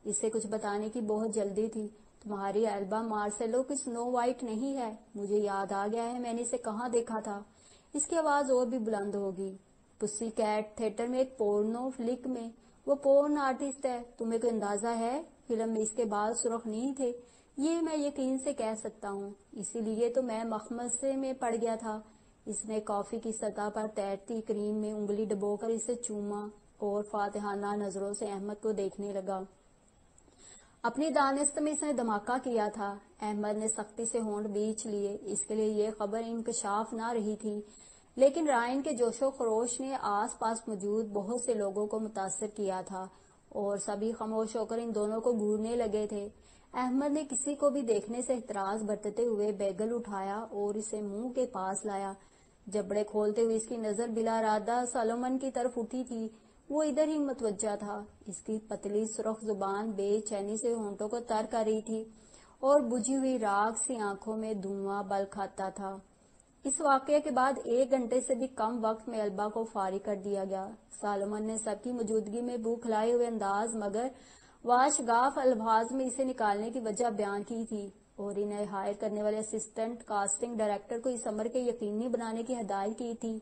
[SPEAKER 1] اسے کچھ بتانے کی بہت جلدی تھی۔ تمہاری البا مارسیلو کی سنو وائٹ نہیں ہے؟ مجھے یاد آ گیا ہے، میں نے اسے کہاں دیکھا تھا۔ اس کی آواز اور بھی بلند ہوگی۔ پسی کیٹ تھیٹر میں ایک پورنو فلک میں، وہ پورن آرٹسٹ ہے۔ تمہیں کوئی اندازہ ہے فلم میں اس کے بال سرخ نہیں تھے؟ یہ میں یقین سے کہہ سکتا ہوں، اسی لیے تو میں مخمصے میں پڑ گیا تھا۔ اس نے کافی کی سطح پر تیرتی کریم میں انگلی ڈبو کر اسے چوما اور فاتحانہ نظروں سے احمد کو دیکھنے لگا۔ اپنی دانست میں اس نے دھماکہ کیا تھا۔ احمد نے سختی سے ہونٹ بیچ لیے۔ اس کے لیے یہ خبر انکشاف نہ رہی تھی، لیکن رائن کے جوش و خروش نے آس پاس موجود بہت سے لوگوں کو متاثر کیا تھا اور سبھی خاموش ہو کر ان دونوں کو گھورنے لگے تھے۔ احمد نے کسی کو بھی دیکھنے سے اعتراض برتتے ہوئے بیگل اٹھایا اور اسے منہ کے پاس لایا۔ جبڑے کھولتے ہوئے اس کی نظر بلا ارادہ سالمن کی طرف اٹھی تھی۔ وہ ادھر ہی متوجہ تھا۔ اس کی پتلی سرخ زبان بے چینی سے ہونٹوں کو تر کر رہی تھی اور بجھی ہوئی راکھ سی آنکھوں میں دھواں بل کھاتا تھا۔ اس واقعے کے بعد 1 گھنٹے سے بھی کم وقت میں البا کو فارغ کر دیا گیا۔ سالمن نے سب کی موجودگی میں بو کھلائے ہوئے انداز مگر واشگاف الفاظ میں اسے نکالنے کی وجہ بیان کی تھی اور انہیں ہائر کرنے والے اسسٹنٹ کاسٹنگ ڈائریکٹر کو اس امر کے یقینی بنانے کی ہدایت کی تھی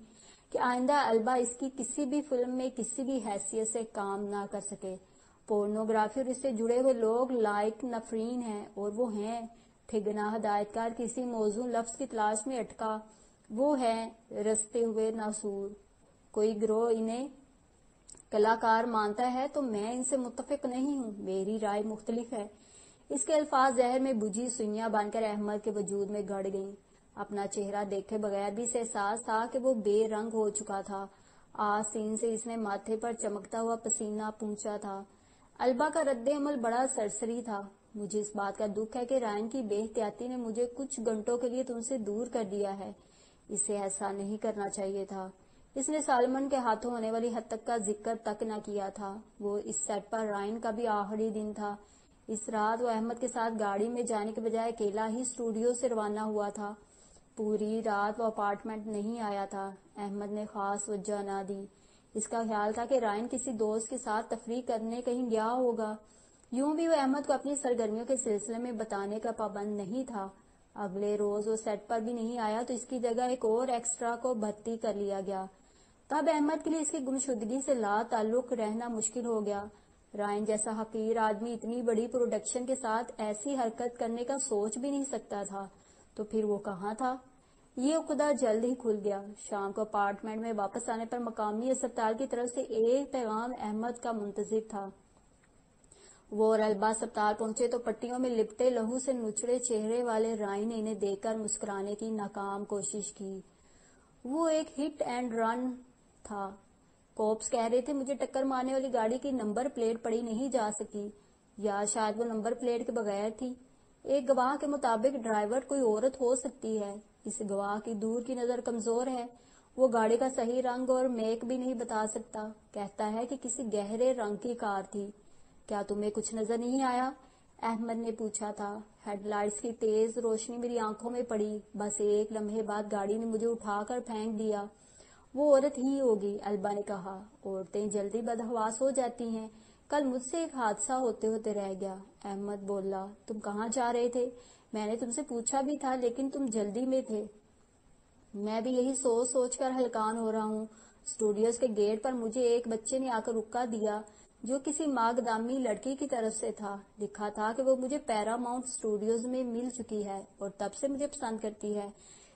[SPEAKER 1] کہ آئندہ البا اس کی کسی بھی فلم میں کسی بھی حیثیت سے کام نہ کر سکے۔ پورنوگرافی اور اس سے جڑے ہوئے لوگ لائق نفرین ہیں اور وہ ہیں ٹھگنا ہدایتکار کسی موزوں لفظ کی تلاش میں اٹکا، وہ ہیں رستے ہوئے ناسور۔ کوئی گروہ انہیں کلاکار مانتا ہے تو میں ان سے متفق نہیں ہوں، میری رائے مختلف ہے۔ اس کے الفاظ زہر میں بجھی سوئیاں بن کر احمد کے وجود میں گڑ گئیں۔ اپنا چہرہ دیکھے بغیر بھی اسے احساس تھا کہ وہ بے رنگ ہو چکا تھا۔ آستین سے اس نے ماتھے پر چمکتا ہوا پسینہ پونچھا تھا۔ البا کا رد عمل بڑا سرسری تھا۔ مجھے اس بات کا دکھ ہے کہ رائن کی بے احتیاطی نے مجھے کچھ گھنٹوں کے لیے تم سے دور کر دیا ہے۔ اسے ایسا نہیں کرنا چاہیے تھا۔ اس نے سالمن کے ہاتھوں ہونے والی حد تک کا ذکر تک نہ کیا تھا۔ وہ اس سیٹ پر رائن کا بھی آخری دن تھا۔ اس رات وہ احمد کے ساتھ گاڑی میں جانے کے بجائے اکیلا ہی اسٹوڈیو سے روانہ ہوا تھا۔ پوری رات وہ اپارٹمنٹ نہیں آیا تھا۔ احمد نے خاص وجہ نہ دی۔ اس کا خیال تھا کہ رائن کسی دوست کے ساتھ تفریح کرنے کہیں گیا ہوگا۔ یوں بھی وہ احمد کو اپنی سرگرمیوں کے سلسلے میں بتانے کا پابند نہیں تھا۔ اگلے روز وہ سیٹ پر بھی نہیں آیا تو اس کی جگہ ایک اور ایکسٹرا کو بھرتی کر لیا گیا۔ تب احمد کے لیے اس کی گمشدگی سے لا تعلق رہنا مشکل ہو گیا۔ رائن جیسا حقیر آدمی اتنی بڑی پروڈکشن کے ساتھ ایسی حرکت کرنے کا سوچ بھی نہیں سکتا تھا، تو پھر وہ کہاں تھا؟ یہ عقدہ جلد ہی کھل گیا۔ شام کو اپارٹمنٹ میں واپس آنے پر مقامی اسپتال کی طرف سے ایک پیغام احمد کا منتظر تھا۔ وہ اور البا اسپتال پہنچے تو پٹیوں میں لپٹے لہو سے نچڑے چہرے والے رائن نے انہیں دیکھ کر مسکرانے کی ناکام کوشش کی۔ وہ ایک ہٹ اینڈ رن تھا۔ کوپس کہہ رہے تھے مجھے ٹکر مارنے والی گاڑی کی نمبر پلیٹ پڑھی نہیں جا سکی، یا شاید وہ نمبر پلیٹ کے بغیر تھی۔ ایک گواہ کے مطابق ڈرائیور کوئی عورت ہو سکتی ہے۔ اس گواہ کی دور کی نظر کمزور ہے۔ وہ گاڑی کا صحیح رنگ اور میک بھی نہیں بتا سکتا۔ کہتا ہے کہ کسی گہرے رنگ کی کار تھی۔ کیا تمہیں کچھ نظر نہیں آیا؟ احمد نے پوچھا تھا۔ ہیڈ لائٹس کی تیز روشنی میری آنکھوں میں پڑی، بس ایک لمحے بعد گاڑی نے مجھے اٹھا کر پھینک دیا۔ وہ عورت ہی ہوگی، البا نے کہا۔ عورتیں جلدی بدحواس ہو جاتی ہیں۔ کل مجھ سے ایک حادثہ ہوتے ہوتے رہ گیا۔ احمد بولا۔ تم کہاں جا رہے تھے؟ میں نے تم سے پوچھا بھی تھا لیکن تم جلدی میں تھے۔ میں بھی یہی سوچ سوچ کر ہلکان ہو رہا ہوں۔ اسٹوڈیوز کے گیٹ پر مجھے ایک بچے نے آ کر رکا دیا جو کسی ماغدامی لڑکی کی طرف سے تھا۔ لکھا تھا کہ وہ مجھے پیراماؤنٹ اسٹوڈیوز میں مل چکی ہے اور تب سے مجھے پسند کرتی ہے۔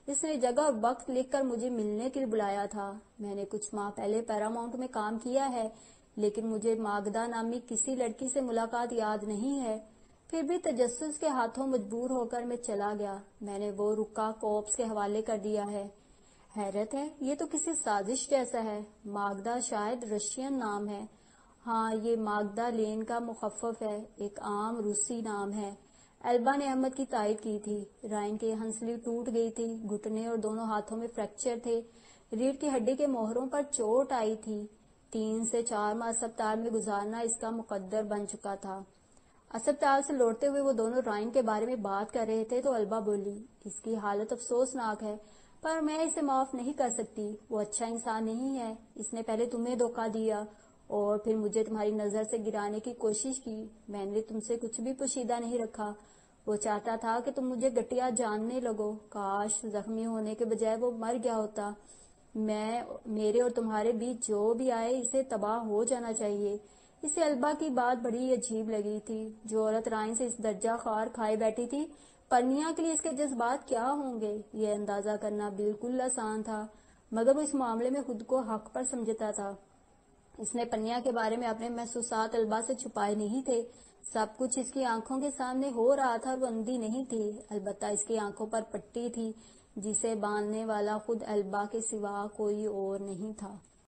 [SPEAKER 1] اس نے جگہ اور وقت لکھ کر مجھے ملنے کے لیے بلایا تھا۔ میں نے کچھ ماہ پہلے پیراماؤنٹ میں کام کیا ہے لیکن مجھے ماغدا نامی کسی لڑکی سے ملاقات یاد نہیں ہے۔ پھر بھی تجسس کے ہاتھوں مجبور ہو کر میں چلا گیا۔ میں نے وہ رکا کوپس کے حوالے کر دیا ہے۔ حیرت ہے، یہ تو کسی سازش جیسا ہے۔ ماغدا شاید رشین نام ہے۔ ہاں، یہ ماغدا لین کا مخفف ہے، ایک عام روسی نام ہے۔ البا نے احمد کی تائید کی تھی۔ رائن کی ہنسلی ٹوٹ گئی تھی، گھٹنے اور دونوں ہاتھوں میں فریکچر تھے، ریڑھ کی ہڈی کے موہروں پر چوٹ آئی تھی۔ 3 سے 4 ماہ اسپتال میں گزارنا اس کا مقدر بن چکا تھا۔ اسپتال سے لوٹتے ہوئے وہ دونوں رائن کے بارے میں بات کر رہے تھے تو البا بولی، اس کی حالت افسوسناک ہے پر میں اسے معاف نہیں کر سکتی۔ وہ اچھا انسان نہیں ہے۔ اس نے پہلے تمہیں دھوکہ دیا اور پھر مجھے تمہاری نظر سے گرانے کی کوشش کی۔ میں نے تم سے کچھ بھی پوشیدہ نہیں رکھا۔ وہ چاہتا تھا کہ تم مجھے گٹیا جاننے لگو۔ کاش زخمی ہونے کے بجائے وہ مر گیا ہوتا۔ میرے اور تمہارے بیچ جو بھی آئے اسے تباہ ہو جانا چاہیے۔ اسے البا کی بات بڑی عجیب لگی تھی۔ جو عورت رائن سے اس درجہ خوار کھائے بیٹھی تھی، پرنیا کے لیے اس کے جذبات کیا ہوں گے یہ اندازہ کرنا بالکل آسان تھا، مگر وہ اس معاملے میں خود کو حق پر سمجھتا تھا۔ اس نے پرنیا کے بارے میں اپنے محسوسات البا سے چھپائے نہیں تھے۔ سب کچھ اس کی آنکھوں کے سامنے ہو رہا تھا اور وہ اندھی نہیں تھی۔ البتہ اس کی آنکھوں پر پٹی تھی جسے باندھنے والا خود البا کے سوا کوئی اور نہیں تھا۔